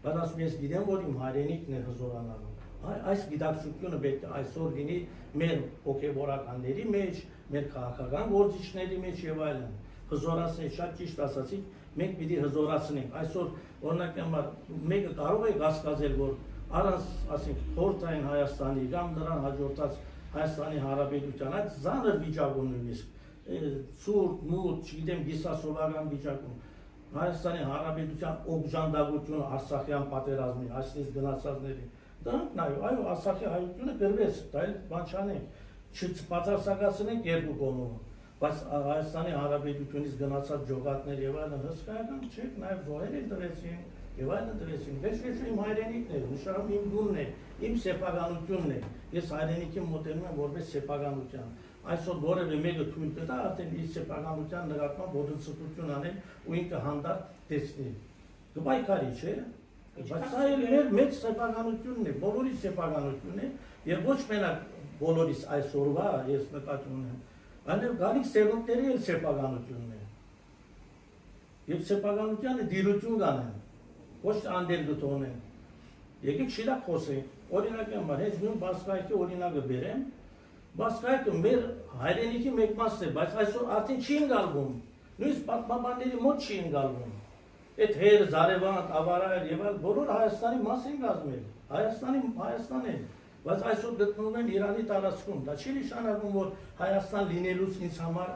բայց ասում ես գիտեմ, որ իմ հայրենիքն է հզորանալու։ Այս գիտակցությունը պետք է այսօր լինի մեր հոգեվորականների մեջ, մեր քաղաքական գործիչների մեջ եւ այլն։ Հզորացնել, շատ ճիշտ ասացիք, մենք պիտի հզորացնենք։ Այսօր օրինակ համար մեկը կարող է կասկածել, որ առանց, ասենք, խորհրդային Հայաստանի կամ նրան հաջորդած Հայաստանի Հանրապետության այդ ծանր վիճակում նույնիսկ ցուրտ, մութ, չգիտեմ, գիսասովական վիճակում Հայաստանի Հանրապետության օգժանդակությունը Արցախյան պատերազմին, այսպես գնացածների դրանք նայ, այո, Արցախի հայությունը գրվեց, դա էլ բան չանենք, չբացարձակացնենք երկու կողմով, բայց Հայաստանի Հանրապետությունից գնացած ջոկատներ եւ այլն հսկայական չէ, նաեւ զոհեր են տվեցին, Եվ այլն տվեցին, վերջ իմ հայրենիքն էր, նշանում իմ գունն է, իմ սեփականությունն է, ես հայրենիքի մոտենում եմ որպես սեփականության, այսօր որևէ մեկը թույլ կտա, արդեն իր սեփականության նկատմամբ ոտնձգություն անել ու ինքը հանդարտ տեսնի, կպայքարի, չէ, բայց սա էլ մեր մեծ սեփականությունն է, բոլորի սեփականությունն է, եւ ոչ մենակ բոլորիս այսօրվա ես նկատի ունեմ, այլև գալիք սերունդների էլ սեփականությունն է, եւ սեփականությանը դիրություն կանեն, ոչ անդեր գտոնեն, եկեք շիրակ խոսենք, օրինակ համար, հենց նույն Բասկայքի օրինակը բերեմ, Բասկայքը մեր հայրենիքի մեկ մաս է, բայց այսօր արդեն չի ընկալվում, նույնիսկ պատմաբանների մոտ չի ընկալվում, այդ հեր, Զարևանտ, Ավարայր եւ այլ բոլոր Հայաստանի մաս են կազմել, Հայաստան են, բայց այսօր գտնվում են Իրանի տարածքում, դա չի նշանակում, որ Հայաստան լինելուց ինձ համար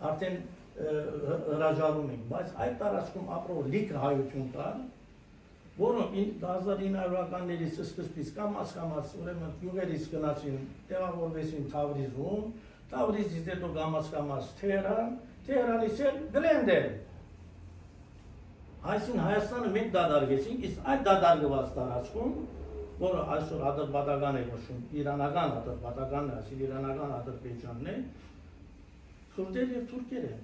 արդեն հրաժարում ենք, բայց այդ տարածքում ապրող լիքը հայություն կար, որոնք 1900-ականներից սկզբից կամաց ուրեմն գյուղերից գնացին, տեղավորվեցին Թավրիզում, Թավրիզից հետո կամաց Թեհրան, Թեհրանից էլ Գլենդել։ Այսինքն Հայաստանը մենք դադարգեցինք, իսկ այդ դադարգված տարածքում, որը այսօր Ադրբեջան է նշում, իրանական Ադրբեջանն է, այսինքն իրանական Ադրբեջանն է, քուրդեր եւ թուրքեր են,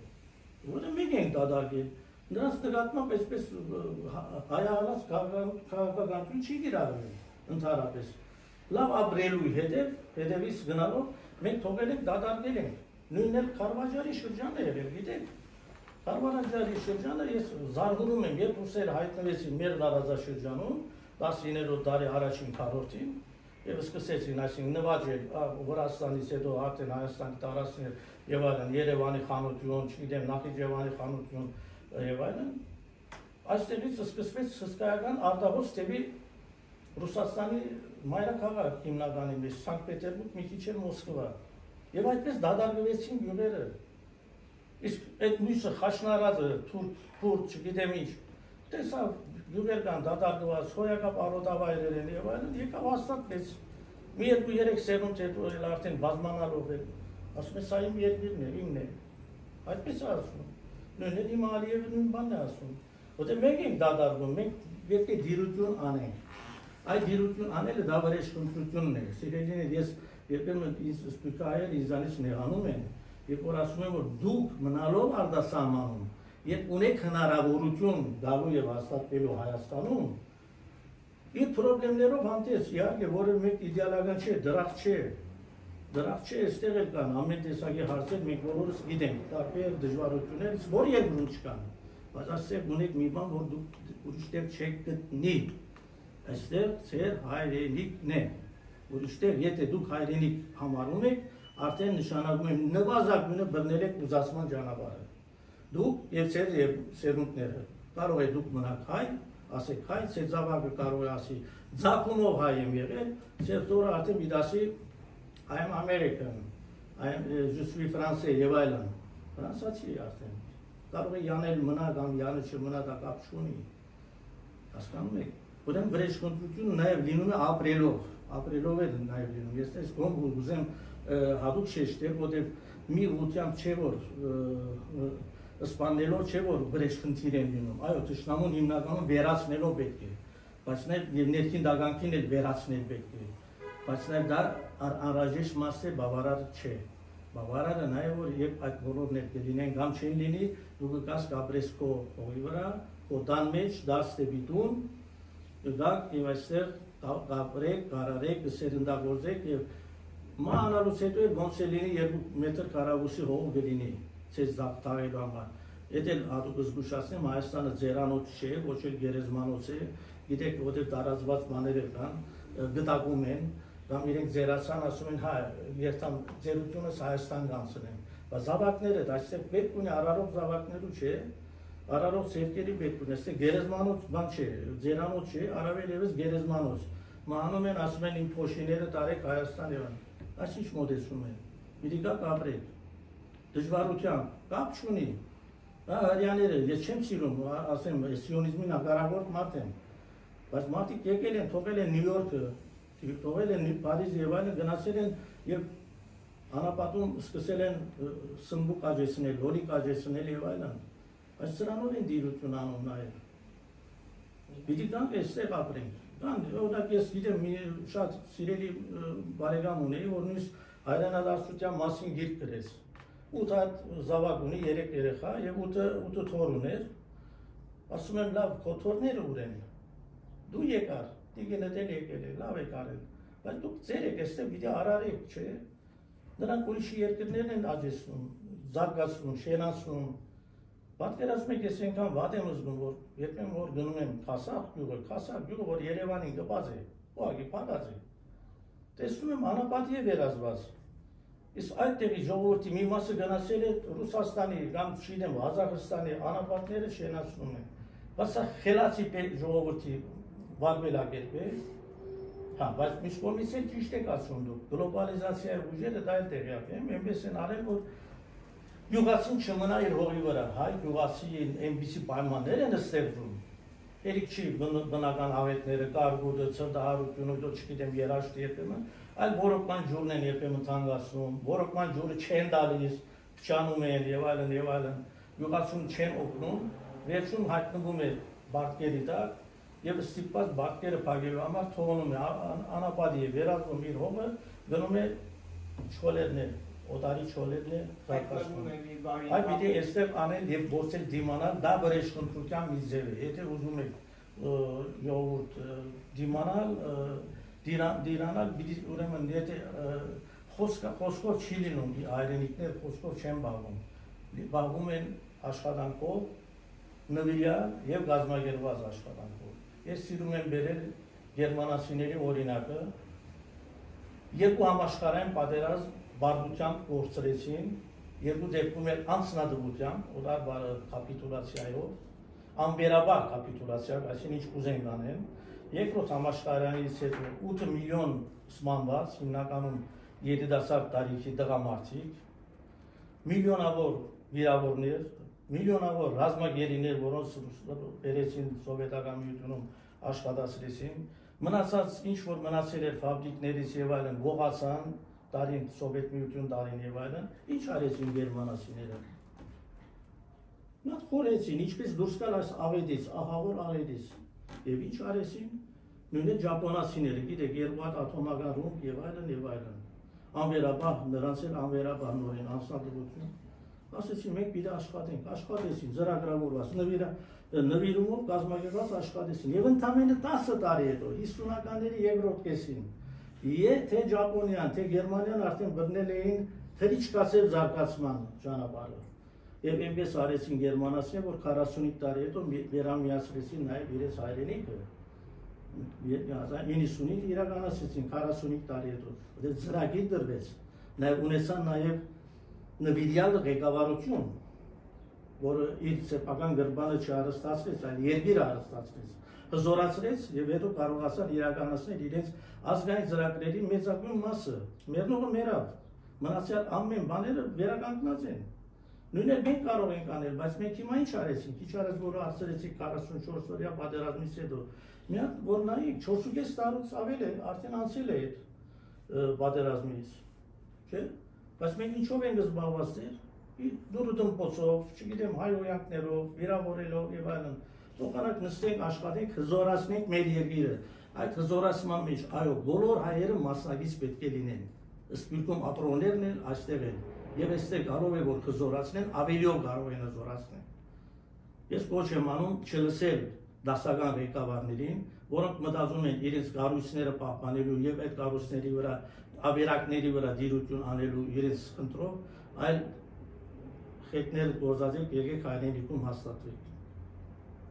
որը մենք ենք դադարգել։ Նրանց նկատմամբ այսպես հայահարած քաղաքականություն չի կիրառվել ընդհանրապես։ Լավ ապրելու հետևից գնալով մենք թողել ենք դադարգել ենք։ Նույնն էլ Խարվաճարի շրջանը եղել, գիտեք։ Խարվաճարի շրջանը ես զարհուրում եմ, երբ ռուսերը հայտնվեցին մեր տարածաշրջանում 19-րդ դարի առաջին քառորդին եւ սկսեցին այսինքն նվաճել Վրաստանից հետո արդեն Հայաստանի տարածքներ եւ այլն, Երևանի խանություն, չգիտեմ, Նախիջևանի խանություն եւ այլն, այստեղից սկսվեց հսկայական արտահոս դեպի Ռուսաստանի մայրաքաղաք հիմնականի մեջ, Սանկտ Պետերբուրգ, մի քիչ էլ Մոսկվա։ Եվ այդպես դադարգվեցին գյուղերը։ Իսկ այդ մյուսը խաշնարածը, թուրք, չգիտեմ ինչ, տեսավ գյուղեր կան դադարգված, հոյակապ արոտավայրեր են եւ այլն, եկավ հաստատվեց։ Մի 2-3 սերունդ հետո էլ արդեն բազմանալով էլ, ասում է սա իմ երկիրն է, իմն է։ Այդպես է ասում։ Նույնն իմ Ալիևը նույն բանն է ասում, որտեղ մենք ենք դադարվում, մենք պետք է դիրություն անենք։ Այդ դիրություն անելը դա վրեժխնդրությունն է։ Սիրելիներ, ես երբեմն սպիկայել ինձանից նեղանում են, երբ որ ասում եմ, որ դուք մնալով արտասահմանում, երբ ունեք հնարավորություն գալու եւ հաստատվելու Հայաստանում, իր խնդիրներով հանդես, իհարկե, որը մեկ իդեալական չէ, դրախտ չէ, այստեղ էլ կան ամեն տեսակի հարցեր, մենք բոլորս գիտենք, տարբեր դժվարություններ, որ երկրում չկան, բայց այստեղ ունեք մի բան, որ դուք ուրիշ տեղ չեք գտնի, այստեղ ձեր հայրենիքն է, ուրիշտեղ եթե դուք հայրենիք համարում եք, արդեն նշանակում եմ նվազագույնը բռնել եք ուզածման ճանապարհը, դուք եւ ձեր սերունդները, կարող է դուք մնաք հայ, ասեք հայ, ձեր զավակը կարող է ասի, ձախումով հայ եմ եղել, ձեր տորը արդեն մի դասի I am American, je suis français եւ այլն, ֆրանսացի արդեն, կարող է յանել մնա կամ յանը չմնա դա կապ չունի, հասկանում եք, ուրեմն վրեժխնդրությունը նաեւ լինում է ապրելով է նաեւ լինում, ես այս կոմ ուզեմ հատուկ շեշտել, որտեղ մի ուղղությամբ չէ որ սպանելով չէ որ վրեժխնդիր են լինում, այո թշնամուն հիմնականում վերացնելով պետք է, բայց նաեւ ներքին դագանքին էլ վերացնել պետք է, բայց նաեւ դա անհրաժեշտ մաս է, բավարար չէ, բավարարը նաեւ որ երբ այդ բոլորներ կլինեն կամ չեն լինի, դու կգաս կապրես քո հողի վրա, քո տան մեջ, դաս դեպի տուն, գաք եւ այստեղ կապրեք, կարարեք, սերնդագործեք եւ մանալուց հետո ոնց է լինի 2 մետր կարավուսի հող կլինի, ցեզ դաղթարելու համար։ Այդ էլ հատուկ զգուշացնեմ, Հայաստանը ձերանոց չէ, ոչ էլ գերեզմանոց է, գիտեք, որտեղ տարածված բաներ կան, գտակում են, կամ իրենք ձերացան, ասում են, հա, երթամ ձերությունս Հայաստան կանցնեմ, բայց զավակները, այստեղ պետք ունի արարող զավակներու չէ, արարող ցերկերի պետք ունի, այստեղ գերեզմանոց բան չէ, ձերանոց չէ, առավել եւս գերեզմանոց։ Մահանում են, ասում են իմ փոշիները տարեք Հայաստան եւ այս ինչ մոդեցում են։ Մի դիգակ ապրեք։ Դժվարությամբ կապ չունի։ Հա հрьяաները, ես չեմ սիրում, ասեմ, սիոնիզմի հակառակորդ մարդ եմ։ Բայց մարդիկ եկել են, թողել են Նյու Յորքը, թողել են Փարիզ եւ այլն, գնացել են եւ անապատում սկսել են սմբուկ աճեցնել, լոլիկ աճեցնել եւ այլն։ Բայց սրանով են դիրություն անում նաեւ։ Պիտի գանք այստեղ ապրենք։ Օրինակ ես գիտեմ շատ սիրելի բարեկամ ունեի, որ նույնիսկ հայրենադարձության մասին գիրք գրեց։ 8 հատ զավակ ունի, 3 երեխա եւ 8 թոռ ուներ։ Ասում եմ լավ, քո թոռները ուր են։ Դու եկար, դիգենդ էլ եկել է, լավ եք արել։ Բայց դուք ձեր եք այստեղ պիտի արարեք, չէ՞։ Նրանք ուրիշ երկրներն են աճեցնում, զարգացնում, շենացնում։ Պատկերացնում եք, ես այնքան վատ եմ զգում, որ երբեմն որ գնում եմ Քասախ գյուղը, որ Երևանին գված է, ուղղակի փակած է։ Տեսնում եմ անապատի է վերածված։ Իսկ այդտեղի ժողովրդի մի մասը գնացել է Ռուսաստանի կամ չգիտեմ Ղազախստանի անապատները շենացնում են։ Բայց սա խելացի ժողովրդի վարվելակերպ է։ Հա, բայց մյուս կողմից էլ ճիշտ եք ասում դուք, գլոբալիզացիայի ուժերը դա էլ տեղյակ եմ, այնպես են արել, որ գյուղացին չմնա իր հողի վրա, հայ գյուղացին այնպիսի պայմաններ են ստեղծում, երիք չի բնական ավետները, կարգուդը, ցրտահարությունը, դու չգիտեմ երաշտը երբեմն, այլ ոռոգման ջուրն են երբեմն թանկացնում, ոռոգման ջուրը չեն տալիս, փչանում են եւ այլն, գյուղացուն չեն օգնում, վերջում հայտնվում է բարտկերի տակ եւ ստիպված բարտկերը փակելու համար թողնում է անապատի է վերածվում իր հողը, գնում է չոլերներ, օտարի չոլերներ զարգացնում։ Այ պիտի այստեղ անել եւ գործել դիմանալ, դա վրեժխնդրության մի ձև է։ Եթե ուզում եք ժողովուրդ դիմանալ, դիրանալ, պիտի ուրեմն եթե խոսքով չի լինում, հայրենիքներ խոսքով չեն բաղվում։ Բաղվում են աշխատանքով, նվիրյալ եւ գազագերված աշխատանքով։ Ես սիրում եմ բերել գերմանացիների օրինակը, երկու համաշխարհային պատերազմ բարդությամբ կորցրեցին, երկու դեպքում էլ անձնադվությամբ, օտար կապիտուլացիայով, անվերաբար կապիտուլացիայով, այսինքն ինչ կուզեն անեն, երկրորդ համաշխարհայինից հետո 8 միլիոն սպանված, հիմնականում երիտասարդ տարիքի տղամարդիկ, միլիոնավոր վիրավորներ, միլիոնավոր ռազմագերիներ, որոնց բերեցին Սովետական Միությունում աշխատացրեցին, մնացած ինչ որ մնացել էր ֆաբրիկներից եւ այլն, գողացան, տարին Սովետ Միություն տարին եւ այլն, ինչ արեցին գերմանացիները։ Նա խորեցին, ինչպես դուրս գալ այս ավետից, ահավոր ավետից։ Եվ ինչ արեցին։ Նույնիսկ ճապոնացիները, գիտեք, երկու հատ աթոմական ռումբ եւ այլն։ Անվերաբար, նրանց էլ անվերաբար նորեն անձնատվություն։ Ասեցին մենք պիտի աշխատենք, աշխատեցին, ծրագրավորված, նվիրումով կազմակերպված աշխատեցին։ Եվ ընդամենը 10 տարի հետո, 50-ականների երկրորդ կեսին, թե Ճապոնիան, թե Գերմանիան արդեն բռնել էին թրիչկացել զարգացման ճանապարհը։ Եվ այնպես արեցին գերմանացիները, որ 45 տարի հետո վերամիացրեցին նաև իրենց հայրենիքը։ 1990-ին իրականացրեցին 45 տարի հետո։ Դե ծրագիր դրվեց, նաև ունեցան նաև նվիրյալ ղեկավարություն, որը իր սեփական գրբանը չհարստացրեց, այլ երկիրը հարստացրեց, հզորացրեց եւ հետո կարողացան իրականացնել իրենց ազգային ծրագրերի մեծագույն մասը։ Մեռնողը մեռավ, մնացյալ ամեն բաները վերականգնած են։ Նույնն մենք կարող ենք անել, բայց մենք հիմա ինչ արեցինք, քիչ արած որը ասացիք 44 օրյա պատերազմից հետո։ Մի հատ որ նայեք 4.5 տարուց ավել է, արդեն անցել է այդ պատերազմից, չէ՞։ Բայց մենք ինչով ենք զբաղված դեր, դուրը դմպոցով, չգիտեմ հայհոյանքներով, վիրավորելով եւ այլն, թողանք նստենք, աշխատենք, հզորացնենք մեր երկիրը։ Այդ հզորացման մեջ, այո, բոլոր հայերը մասնակից պետք է լինեն։ Սպիրկում ապրողներն են այստեղ են, եւ այստեղ կարող է որ հզորացնեն, ավելիով կարող են հզորացնել։ Ես ոչ եմ անում չլսել դասական ղեկավարներին, որոնք մտածում են իրենց կառույցները պահպանելու եւ այդ կառույցների վրա ավերակների վրա դիրություն անելու իրենց խնդրով, այլ խետներ գործածեք, եկեք հայրենիքում հաստատվեք։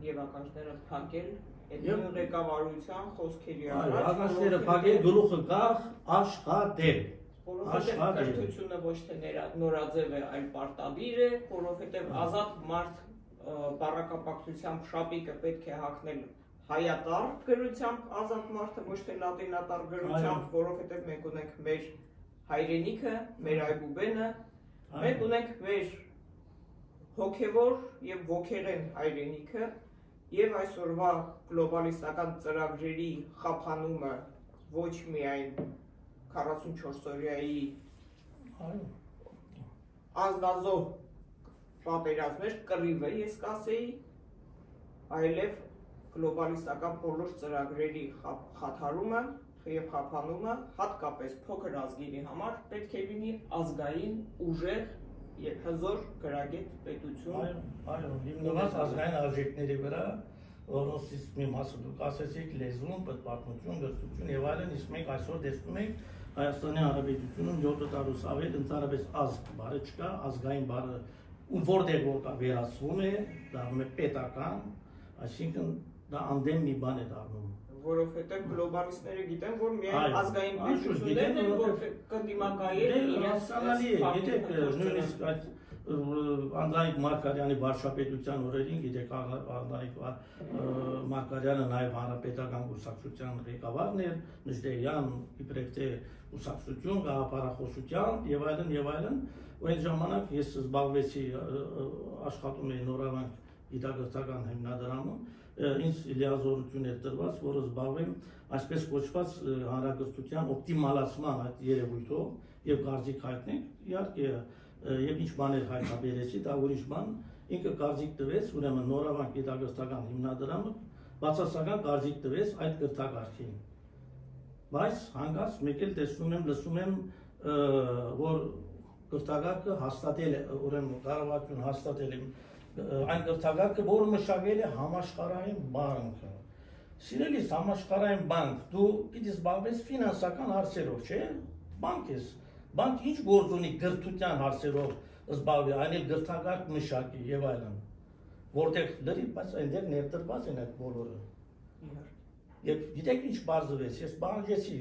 Եվ ականջները փակել, այդ նույն ղեկավարության խոսքերի առաջ, ականջները փակել, գլուխը կախ, աշխատել։ Որովհետև կրթությունը ոչ թե նորաձև է, այլ պարտադիր է, որովհետև ազատ մարդ բառակապակցությամբ շապիկը պետք է հագնել հայատար գրությամբ ազատ մարդը, ոչ թե լատինատար գրությամբ, որովհետև մենք ունենք մեր հայրենիքը, մեր այբուբենը, մենք ունենք մեր հոգևոր եւ ոգեղեն հայրենիքը եւ այսօրվա գլոբալիստական ծրագրերի խափանումը ոչ միայն 44 օրյայի անձնազոհ պատերազմեր կռիվը ես կասեի, այլև գլոբալիստական բոլոր ծրագրերի խաթարումը եւ խափանումը հատկապես փոքր ազգերի համար պետք է լինի ազգային ուժեղ եւ հզոր գրագետ պետություն։ Այո, հիմնված ազգային արժեքների վրա, որոնցից մի մասը դուք ասեցիք լեզուն, պատմություն, գրթություն եւ այլն, իսկ մենք այսօր տեսնում ենք Հայաստանի Հանրապետությունում 7 տարուց ավել ընդհանրապես ազգ բառը չկա, ազգային բառը որտեղ որ կա վերացվում է, դառնում է պետական, այսինքն դա անդեմ մի բան է դառնում։ Որովհետև գլոբալիստները գիտեն, որ միայն ազգային պետություններն են, որ կդիմակայեն իրենց գիտեք, նույնիսկ այդ Անդրանիկ Մարկարյանի վարչապետության օրերին, գիտեք, Անդրանիկ Մարկարյանը նաև հանրապետական կուսակցության ղեկավարն էր, Նժդեհյան, իբրև թե կուսակցություն, գաղափարախոսության եւ այլն, ու այն ժամանակ ես զբաղվեցի աշխատում էի Նորավանք գիտագրթական հիմնադրամում, ինձ լիազորություն էր տրված, որը զբաղվեմ այսպես կոչված հանրագրթության օպտիմալացման այդ երևույթով եւ կարծիք հայտնենք, իհարկե եւ ինչ բաներ հայտնաբերեցի, դա ուրիշ բան, ինքը կարծիք տվեց, ուրեմն Նորավանք գիտագրթական հիմնադրամը բացասական կարծիք տվեց այդ գրթակարգին։ Բայց հանգած մեկ էլ տեսնում եմ, լսում եմ, որ գրթակարգը հաստատել է, ուրեմն կառավարությունը հաստատել է այն գրթակարգը, որը մշակել է համաշխարհային բանկը։ Սիրելիս, համաշխարհային բանկ, դու պիտի զբաղվես ֆինանսական հարցերով, չէ՞։ Բանկ ես։ Բանկ ինչ գործ ունի գրթության հարցերով զբաղվի, այն էլ գրթակարգ մշակի եւ այլն։ Որտեղ լրիվ, բայց այնտեղ ներդրված են այդ բոլորը։ Եվ գիտեք ինչ բարձվեց, ես բանջեցի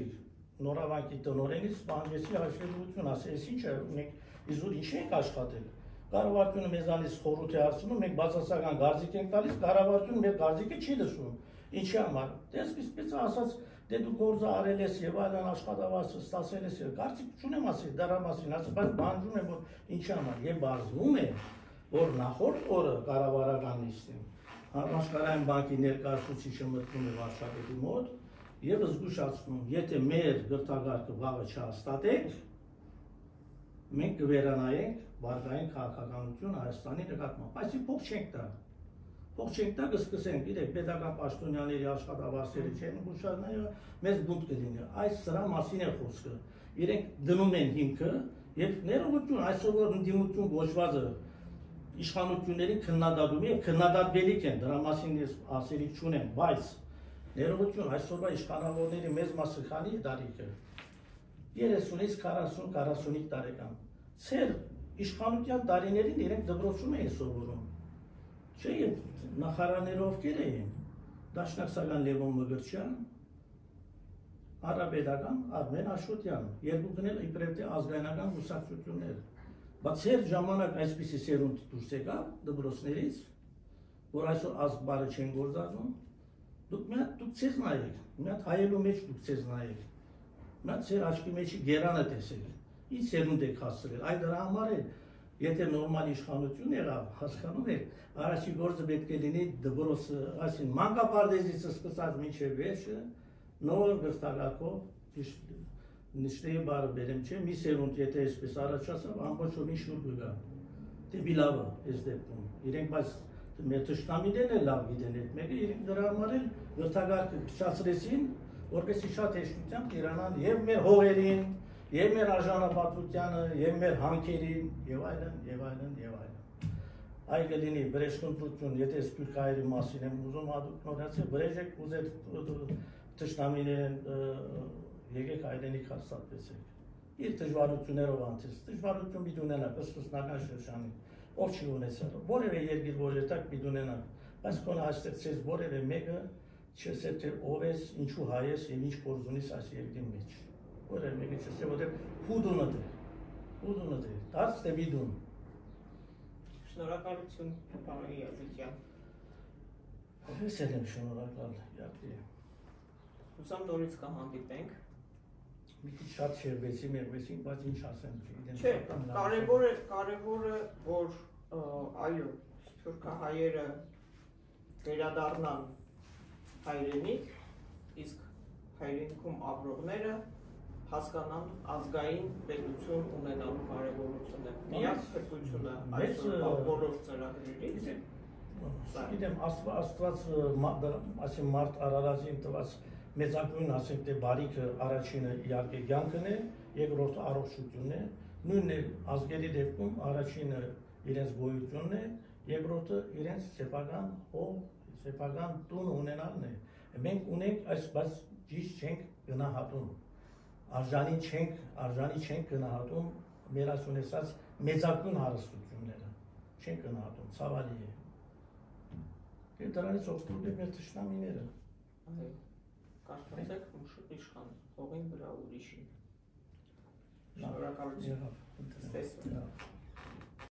Նորավանքի տնօրենից, բանջեցի հաշվետվություն, ասես ինչ է, մենք իզուր ինչ ենք աշխատել։ Կառավարությունը մեզանից խորհուրդ է հարցնում, մենք բացասական գարզիկ ենք տալիս, կառավարությունը մեր գարզիկը չի լսում։ Ինչի համար։ Դες իսկից ասած, դե դու գործը արել ես եւ այլն աշխատավարձը ստացել ես, կարծիք չունեմ ասել դրա մասին, բայց բանջում եմ, որ ինչի համար։ Եվ բարձվում է, որ նախորդ օրը կառավարական նիստին Համաշխարհային բանկի ներկայացուցիչը մտնում է վարչապետի մոտ եւ զգուշացնում, եթե մեր գրթակարգը վաղը չհաստատենք, մենք կվերանայենք վարկային քաղաքականություն Հայաստանի նկատմամբ, այսինքն փող չենք տա։ Փող չենք տա, կսկսենք, գիտեք, պետական պաշտոնյաների աշխատավարձերը չեն ուշադրնայ, մեզ բունտ կլինի։ Այս սրա մասին է խոսքը։ Իրենք դնում են հիմքը եւ ներողություն, այսօր որ ընդդիմություն գոչվածը իշխանություններին քննադատում եւ քննադատվելիք են, դրա մասին ես ասելիք չունեմ, բայց ներողություն, այսօրվա իշխանավորների մեծ մասը քանի տարիք է 30-ից 40-45 տարեկան։ Ցեր իշխանության տարիներին իրենք դպրոցում էին սովորում։ Չէ, նախարարները ովքեր էին։ Դաշնակցական Լևոն Մգրտչյան, Հանրապետական Արմեն Աշոտյան, երկուքն էլ իբրև թե ազգայնական կուսակցություններ։ Բայց այդ ժամանակ այսպիսի սերունդ դուրս եկավ դպրոցներից, որ այսօր ազգ բառը չեն գործածում, դուք ցեզ նայեք, մի հատ հայելու մեջ դուք ցեզ նայեք, մի հատ ձեր աչքի մեջի գերանը տեսեք, ինչ սերունդ եք հասցրել, այդ դրա համար է, եթե նորմալ իշխանություն եղավ, հասկանում եք, առաջի գործը պետք է լինի դպրոցը, այսինքն մանկապարտեզից սկսած մինչև վերջը, նոր գրթակարգով նշտեի բառը բերեմ չէ, մի սերունդ եթե այսպես առաջացավ, ամբողջ օրին շուր կգա, դեպի լավը այս դեպքում, իրենք բայց մեր թշնամիներն էլ լավ գիտեն այդ մեկը, իրենք դրա համար էլ գրթակարգը փչացրեցին, որպեսզի շատ հեշտությամբ տիրանան եւ մեր հողերին, եւ մեր արժանապատվությանը, եւ մեր հանքերին, եւ այլն, եւ այլն, եւ այլն։ Այ կլինի վրեժքնտրություն, եթե սպիրկայերի մասին եմ ուզում հատուկ նորացել, վրեժեք ուզեր թշնամիներն եկեք այլենիք հաստատվեցեք։ Իր դժվարություններով անցես, դժվարություն պիտի ունենաք սկզբնական շրջանին, ով չի ունեցել, որևէ երկիր որետակ պիտի ունենաք, բայց կոնը հաստատեցես որևէ մեկը չեսել թե ով ես, ինչու հայ ես եւ ինչ գործ ունիս այս երկրի մեջ։ Որևէ մեկը չեսել, որտեղ հուդունը դե, դարձ դեպի դուն։ Շնորհակալություն, պարոն Յազիկյան։ Ես եմ շնորհակալ, իհարկե։ Հուսամ նորից կհանդիպենք։ Մի քիչ շատ շերվեցի, մերվեցինք, բայց ինչ ասեմ, չգիտեմ։ Չէ, կարևորը, որ այո, սփյուռքահայերը վերադառնան հայրենիք, իսկ հայրենիքում ապրողները հասկանան ազգային պետություն ունենալու կարևորությունը։ Միակ փրկությունը այսօր բոլոր ծրագրերից։ Գիտեմ, Աստված ասեմ մարդ արարածին տված մեծագույն ասենք թե բարիքը առաջինը իհարկե կյանքն է, երկրորդը առողջությունն է, նույնն է ազգերի դեպքում առաջինը իրենց գոյությունն է, երկրորդը իրենց սեփական հող, սեփական տուն ունենալն է։ Մենք ունենք այս բայց ճիշտ չենք գնահատում, արժանի չենք գնահատում մեր ասունեցած մեծագույն հարստությունները, չենք գնահատում, ցավալի է։ Եվ դրանից օգտվում են մեր թշնամիները։ Կարծեք իշխան, հողին վրա ուրիշին։ Շնորհակալություն։